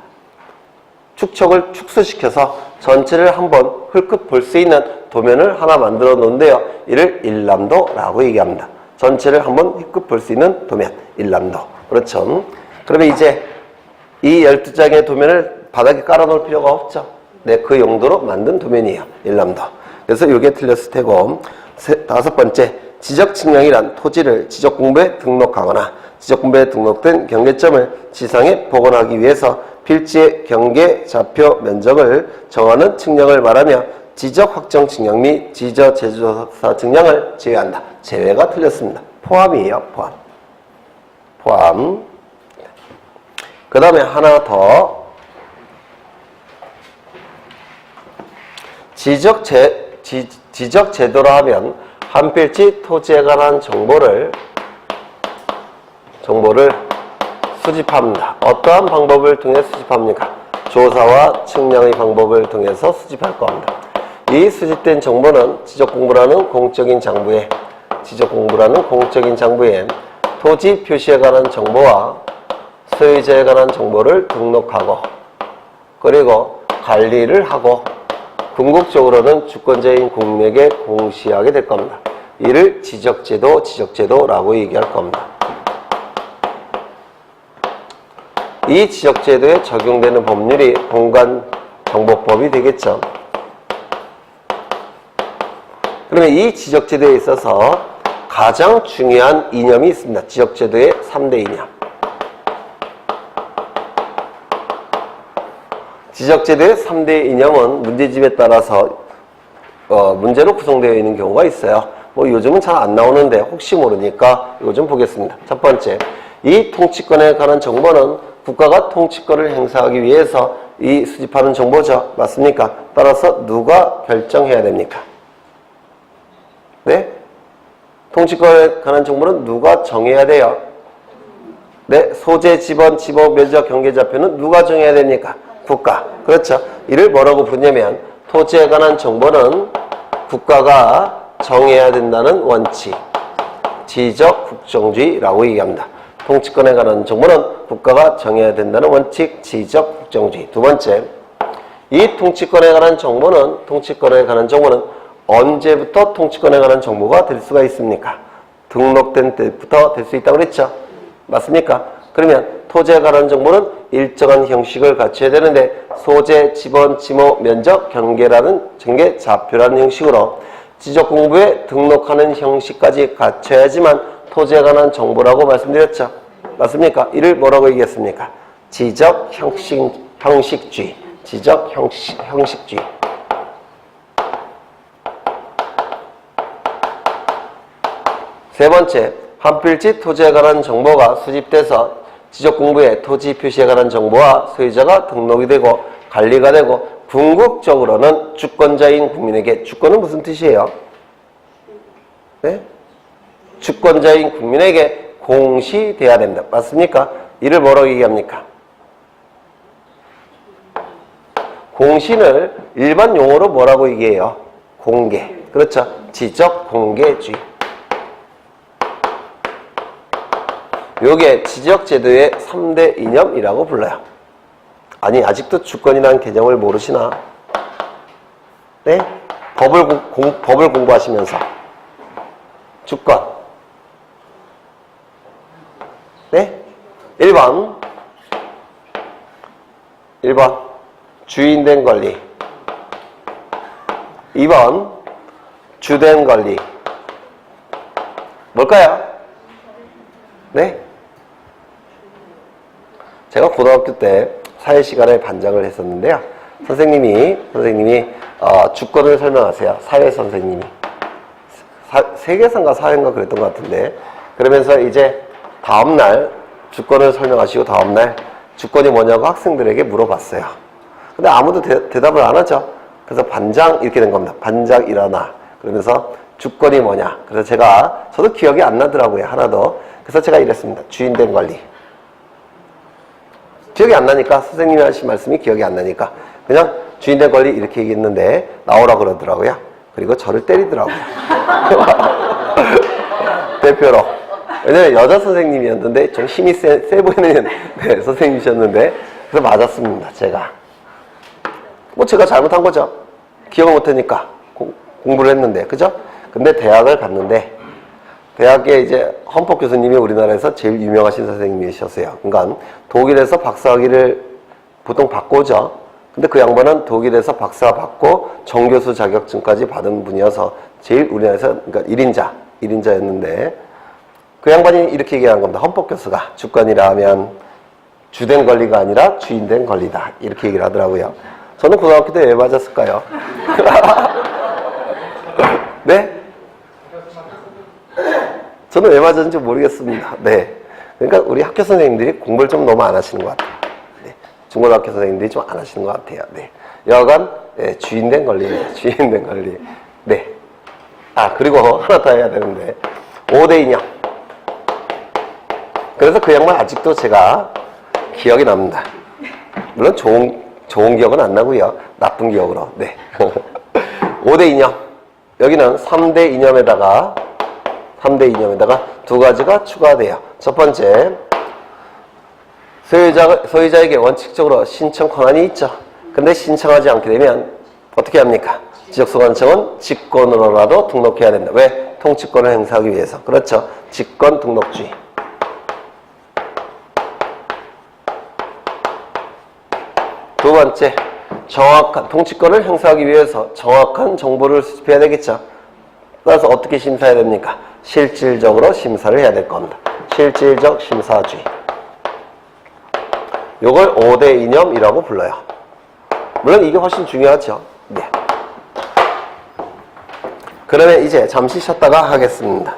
축척을 축소시켜서 전체를 한번 힐끗 볼 수 있는 도면을 하나 만들어 놓는데요. 이를 일람도라고 얘기합니다. 전체를 한번 힐끗 볼 수 있는 도면, 일람도. 그렇죠. 그러면 이제 이 12장의 도면을 바닥에 깔아 놓을 필요가 없죠. 네, 그 용도로 만든 도면이에요. 일람도. 그래서 이게 틀렸을 테고, 다섯 번째, 지적 측량이란 토지를 지적 공부에 등록하거나 지적 공부에 등록된 경계점을 지상에 복원하기 위해서 필지의 경계 좌표 면적을 정하는 측량을 말하며 지적 확정 측량 및 지적 제조사 측량을 제외한다. 제외가 틀렸습니다. 포함이에요. 포함. 그 다음에 하나 더. 지적 제도라 하면 한 필지 토지에 관한 정보를 수집합니다. 어떠한 방법을 통해 수집합니까? 조사와 측량의 방법을 통해서 수집할 겁니다. 이 수집된 정보는 지적공부라는 공적인 장부에 토지 표시에 관한 정보와 소유자에 관한 정보를 등록하고 그리고 관리를 하고 궁극적으로는 주권자인 국민에게 공시하게 될 겁니다. 이를 지적제도라고 얘기할 겁니다. 이 지적제도에 적용되는 법률이 공간정보법이 되겠죠. 그러면 이 지적제도에 있어서 가장 중요한 이념이 있습니다. 지적제도의 3대 이념. 지적제도의 3대 이념은 문제집에 따라서 문제로 구성되어 있는 경우가 있어요. 요즘은 잘 안 나오는데 혹시 모르니까 이거 좀 보겠습니다. 첫 번째, 이 통치권에 관한 정보는 국가가 통치권을 행사하기 위해서 이 수집하는 정보죠. 맞습니까? 따라서 누가 결정해야 됩니까? 네? 통치권에 관한 정보는 누가 정해야 돼요? 네? 소재, 지번, 지목, 면적, 경계좌표는 누가 정해야 됩니까? 국가. 그렇죠. 이를 뭐라고 부르냐면 토지에 관한 정보는 국가가 정해야 된다는 원칙, 지적국정주의라고 얘기합니다. 통치권에 관한 정보는 국가가 정해야 된다는 원칙, 지적국정주의. 두 번째, 이 통치권에 관한 정보는 언제부터 통치권에 관한 정보가 될 수가 있습니까? 등록된 때부터 될 수 있다고 그랬죠? 맞습니까? 그러면 토지에 관한 정보는 일정한 형식을 갖춰야 되는데 소재, 지번, 지목, 면적, 경계좌표라는 형식으로 지적공부에 등록하는 형식까지 갖춰야지만 토지에 관한 정보라고 말씀드렸죠. 맞습니까? 이를 뭐라고 얘기했습니까? 지적형식주의. 지적형식주의. 세 번째, 한 필지 토지에 관한 정보가 수집돼서 지적공부에 토지 표시에 관한 정보와 소유자가 등록이 되고 관리가 되고 궁극적으로는 주권자인 국민에게, 주권은 무슨 뜻이에요? 네? 주권자인 국민에게 공시돼야 됩니다. 맞습니까? 이를 뭐라고 얘기합니까? 공시를 일반 용어로 뭐라고 얘기해요? 공개. 그렇죠. 지적공개주의. 요게 지적제도의 3대 이념이라고 불러요. 아니, 아직도 주권이라는 개념을 모르시나? 네? 법을 공부하시면서. 주권. 네? 1번. 주인된 권리. 2번. 주된 권리. 뭘까요? 네? 제가 고등학교 때 사회 시간에 반장을 했었는데요. 선생님이 주권을 설명하세요. 사회 선생님이. 세계사인가 사회인가 그랬던 것 같은데. 그러면서 이제 다음날 주권을 설명하시고 다음날 주권이 뭐냐고 학생들에게 물어봤어요. 근데 아무도 대답을 안 하죠. 그래서 반장 이렇게 된 겁니다. 반장 일어나. 그러면서 주권이 뭐냐. 그래서 저도 기억이 안 나더라고요. 하나도. 그래서 제가 이랬습니다. 주인된 권리. 기억이 안 나니까, 선생님이 하신 말씀이 기억이 안 나니까 그냥 주인된 권리 이렇게 얘기했는데 나오라 그러더라고요. 그리고 저를 때리더라고요. 대표로. 왜냐면 여자 선생님이었는데 좀 힘이 세 보이는 네, 선생님이셨는데 그래서 맞았습니다. 제가. 뭐 제가 잘못한 거죠. 기억을 못하니까 공부를 했는데, 그죠? 근데 대학을 갔는데 대학에 이제 헌법 교수님이 우리나라에서 제일 유명하신 선생님이셨어요. 그러니까 독일에서 박사학위를 보통 받고 오죠. 근데 그 양반은 독일에서 박사 받고 정교수 자격증까지 받은 분이어서 제일 우리나라에서 그러니까 1인자였는데 그 양반이 이렇게 얘기하는 겁니다. 헌법 교수가 주권이라 하면 주된 권리가 아니라 주인된 권리다. 이렇게 얘기를 하더라고요. 저는 고등학교 때 왜 맞았을까요? 네? 저는 왜 맞았는지 모르겠습니다. 네. 그러니까 우리 학교 선생님들이 공부를 좀 너무 안 하시는 것 같아요. 네. 중고등학교 선생님들이 좀 안 하시는 것 같아요. 네. 여하간, 네, 주인된 권리, 주인된 권리. 네. 아, 그리고 하나 더 해야 되는데, 5대 인형. 그래서 그 양반 아직도 제가 기억이 납니다. 물론 좋은 기억은 안 나고요. 나쁜 기억으로. 네. 5대 이념. 여기는 3대 이념에다가 두 가지가 추가돼요. 첫 번째, 소유자에게 원칙적으로 신청 권한이 있죠. 근데 신청하지 않게 되면 어떻게 합니까? 지적소관청은 직권으로라도 등록해야 된다. 왜? 통치권을 행사하기 위해서. 그렇죠. 직권 등록주의. 두 번째, 정확한 통치권을 행사하기 위해서 정확한 정보를 수집해야 되겠죠. 따라서 어떻게 심사해야 됩니까? 실질적으로 심사를 해야 될 겁니다. 실질적 심사주의. 이걸 5대 이념이라고 불러요. 물론 이게 훨씬 중요하죠. 네. 그러면 이제 잠시 쉬었다가 하겠습니다.